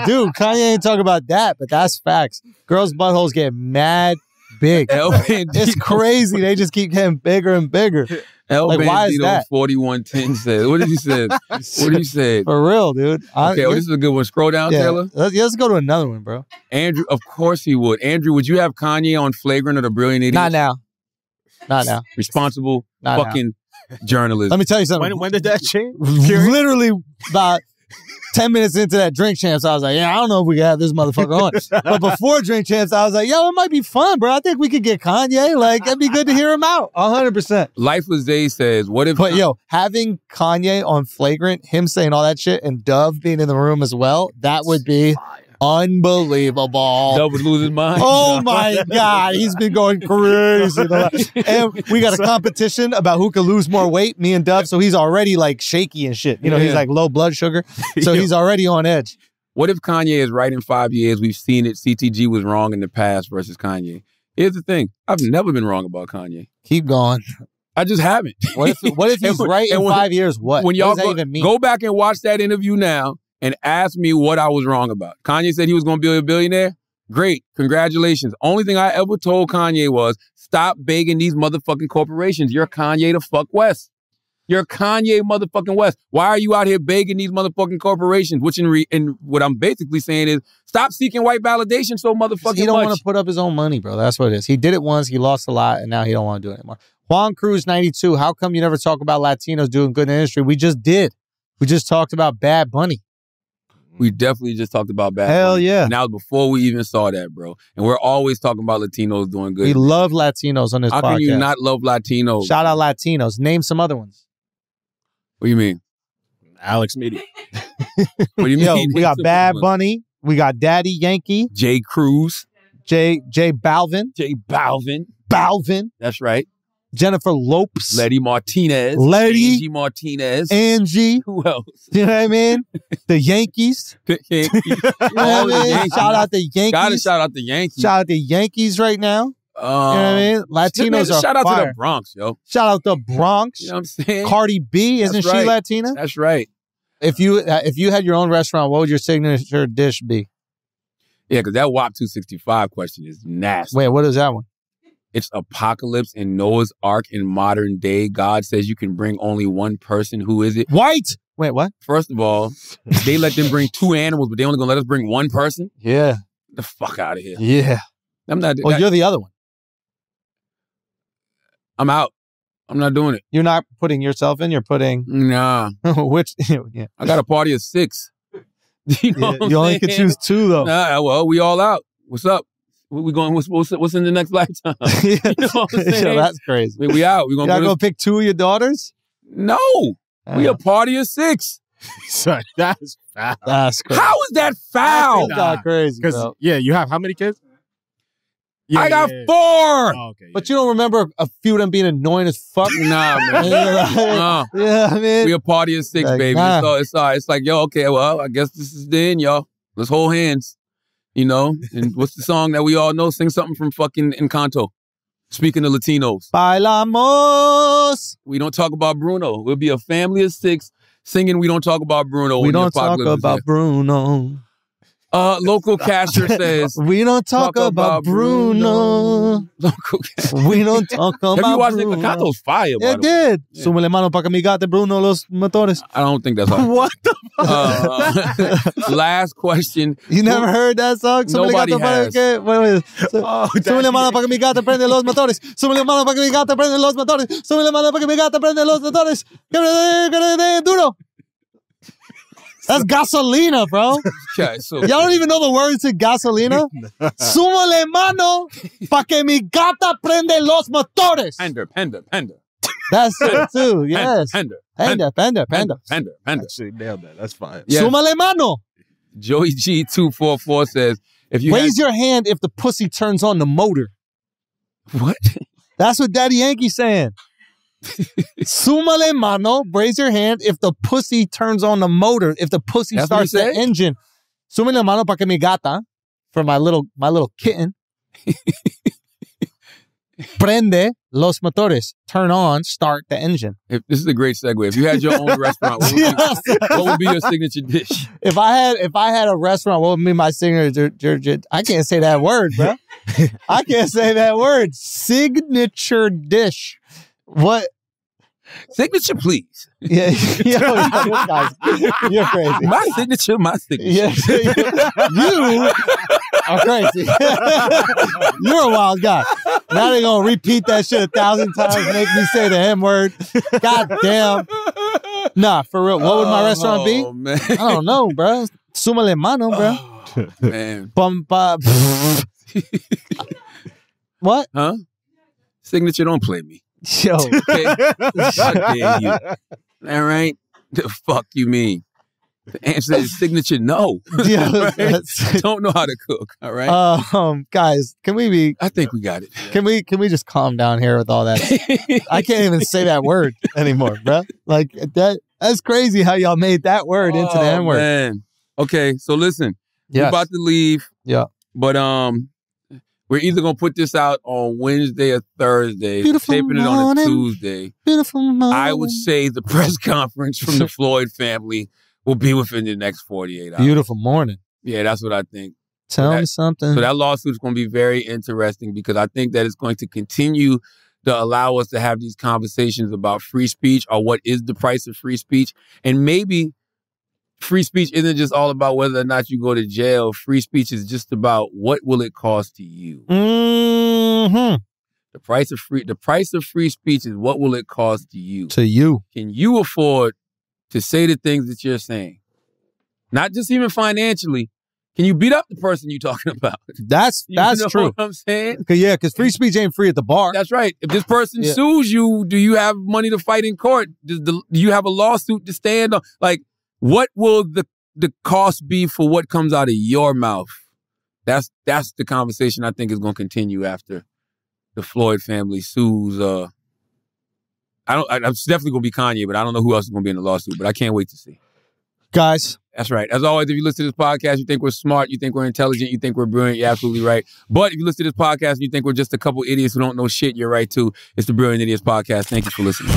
do. Kanye ain't talking about that, but that's facts. Girls' buttholes get mad big. It's crazy. They just keep getting bigger and bigger. Like, why is that? 4110 said. What did he say? What did he say? For real, dude. Okay, this is a good one. Scroll down, Taylor. Let's go to another one, bro. Andrew, of course he would. Andrew, would you have Kanye on Flagrant or The Brilliant Idiot? Not now. Not now. Responsible Not fucking journalism. Let me tell you something. When did that change? Literally about 10 minutes into that Drink Champs, I was like, yeah, I don't know if we can have this motherfucker on. But before Drink Champs, I was like, yo, it might be fun, bro. I think we could get Kanye. Like, it'd be good to hear him out. 100%. Life with Zay says, what if... But yo, having Kanye on Flagrant, him saying all that shit, and Dove being in the room as well, that would be unbelievable. Dove would lose his mind. Oh my God. He's been going crazy. And we got a competition about who can lose more weight, me and Dove. So he's already like shaky and shit. You know, he's like low blood sugar. So he's already on edge. What if Kanye is right in 5 years? We've seen it. CTG was wrong in the past versus Kanye. Here's the thing. I've never been wrong about Kanye. Keep going. I just haven't. What if he's right in 5 years? What? When y'all what does that even mean? Go back and watch that interview now and ask me what I was wrong about. Kanye said he was going to be a billionaire. Great. Congratulations. Only thing I ever told Kanye was stop begging these motherfucking corporations. You're Kanye the fuck West. You're Kanye motherfucking West. Why are you out here begging these motherfucking corporations? Which in what I'm basically saying is stop seeking white validation so motherfucking much. He don't want to put up his own money, bro. That's what it is. He did it once. He lost a lot, and now he don't want to do it anymore. Juan Cruz 92. How come you never talk about Latinos doing good in the industry? We just did. We just talked about Bad Bunny. We definitely just talked about Bad Hell Bunny. yeah. And that was before we even saw that, bro. And we're always talking about Latinos doing good. We love Latinos on this podcast. How can you not love Latinos? Shout out Latinos. Name some other ones. What do you mean? Alex Media. What do you mean? Yo, we got Bad Bunny. We got Daddy Yankee. Jay Cruz. J Balvin. J Balvin. Balvin. That's right. Jennifer Lopez. Letty Martinez. Angie Martinez. Angie. Who else? You know what I mean? The Yankees. The Yankees. You know what I mean? Shout out the Yankees. Gotta shout out the Yankees. Shout out the Yankees right now. You know what I mean? Latinos are shout out fire. to the Bronx, yo. Shout out the Bronx. You know what I'm saying? Cardi B, isn't she Latina? That's right. If you had your own restaurant, what would your signature dish be? Yeah, because that WAP 265 question is nasty. Wait, what is that one? It's apocalypse in Noah's Ark in modern day. God says you can bring only one person. Who is it? White. Wait, what? First of all, they let them bring 2 animals, but they only gonna let us bring one person? Yeah. Get the fuck out of here. Yeah. I'm not. Well, you're the other one. I'm out. I'm not doing it. You're not putting yourself in. You're putting. Nah. Which? Yeah. I got a party of 6. You know what I'm you only saying? could choose 2 though. Nah, well, we all out. What's up? We going? What's in the next lifetime? You know what I'm saying? Yo, that's crazy. We out. We gonna go pick 2 of your daughters? No. We a party of 6. Sorry, that's foul. That's crazy. How is that foul? That's not crazy. Because you have how many kids? Yeah, I got 4. Oh, okay. But you don't remember a few of them being annoying as fuck? Nah, man. Nah. Yeah, I mean. We a party of 6, like, baby. nah. It's all right. It's like, yo, okay, well, I guess this is the end, y'all. Let's hold hands. You know? And what's the song that we all know? Sing something from fucking Encanto. Speaking of Latinos. Bailamos. We don't talk about Bruno. We'll be a family of 6 singing We Don't Talk About Bruno. We when the don't talk apocalypse is about here. Bruno. Local Casher says. We don't talk about Bruno. Local We don't talk about Have you watched Bruno. Encanto's fire, by Yeah, the it way. did. Súmele mano pa' que me gate Bruno los motores. I don't think that's how. What the fuck? Last question. You never heard that song? Nobody has. Súmele mano pa' que mi gata prende los motores. Súmele mano pa' que mi gata prende los motores. Súmele mano pa' que mi gata prende los motores. Que me dé duro. That's Gasolina, bro. Okay, so Y'all don't even know the words to Gasolina? Súmele mano pa' que mi gata prende los motores. Pender. That's it too, yes. Pender. Pender. Actually nailed that. That's fine. Yeah. Súmale mano. Joey G244 says, if you Raise your hand if the pussy turns on the motor. What? That's what Daddy Yankee's saying. Súmale mano. Raise your hand if the pussy turns on the motor. If the pussy That's what he starts the said? engine. Súmale mano pa' que mi gata, for my little kitten. Prende los motores. Turn on, start the engine. If this is a great segue. If you had your own restaurant, what would be your signature dish? If I had a restaurant, what would be my signature? I can't say that word, bro. I can't say that word. Signature dish. What? Signature, please. Yeah, you're crazy. My signature. Yeah, you are crazy. You're a wild guy. Now they're gonna repeat that shit 1,000 times, make me say the M word. God damn. Nah, for real. What would my restaurant be? Man. I don't know, bro. Súmale mano, bro. Man. What? Huh? Signature, don't play me. Yo. Okay? How dare you? All right? The fuck you mean? The answer is signature no. Yeah, Right? Don't know how to cook, all right? Guys, can we be? I think we got it. Can we just calm down here with all that? I can't even say that word anymore, bro. Like that's crazy how y'all made that word into the N word. Man. Okay, so listen. Yes. We're about to leave. Yeah. But we're either gonna put this out on Wednesday or Thursday. Beautiful taping it on a Tuesday. Beautiful morning. I would say the press conference from the Floyd family will be within the next 48 hours. Beautiful morning. Yeah, that's what I think. Tell me something. So that lawsuit is going to be very interesting because I think that it's going to continue to allow us to have these conversations about free speech or what is the price of free speech. And maybe free speech isn't just all about whether or not you go to jail. Free speech is just about what will it cost to you. Mm-hmm. The price of free speech is what will it cost to you. To you. Can you afford to say the things that you're saying? Not just even financially. Can you beat up the person you're talking about? That's true. What I'm saying? Because free speech ain't free at the bar. That's right. If this person sues you, do you have money to fight in court? Do you have a lawsuit to stand on? Like, what will the cost be for what comes out of your mouth? That's the conversation I think is going to continue after the Floyd family sues. It's definitely going to be Kanye, but I don't know who else is going to be in the lawsuit. But I can't wait to see. Guys. That's right. As always, if you listen to this podcast, you think we're smart, you think we're intelligent, you think we're brilliant, you're absolutely right. But if you listen to this podcast and you think we're just a couple idiots who don't know shit, you're right too. It's the Brilliant Idiots Podcast. Thank you for listening.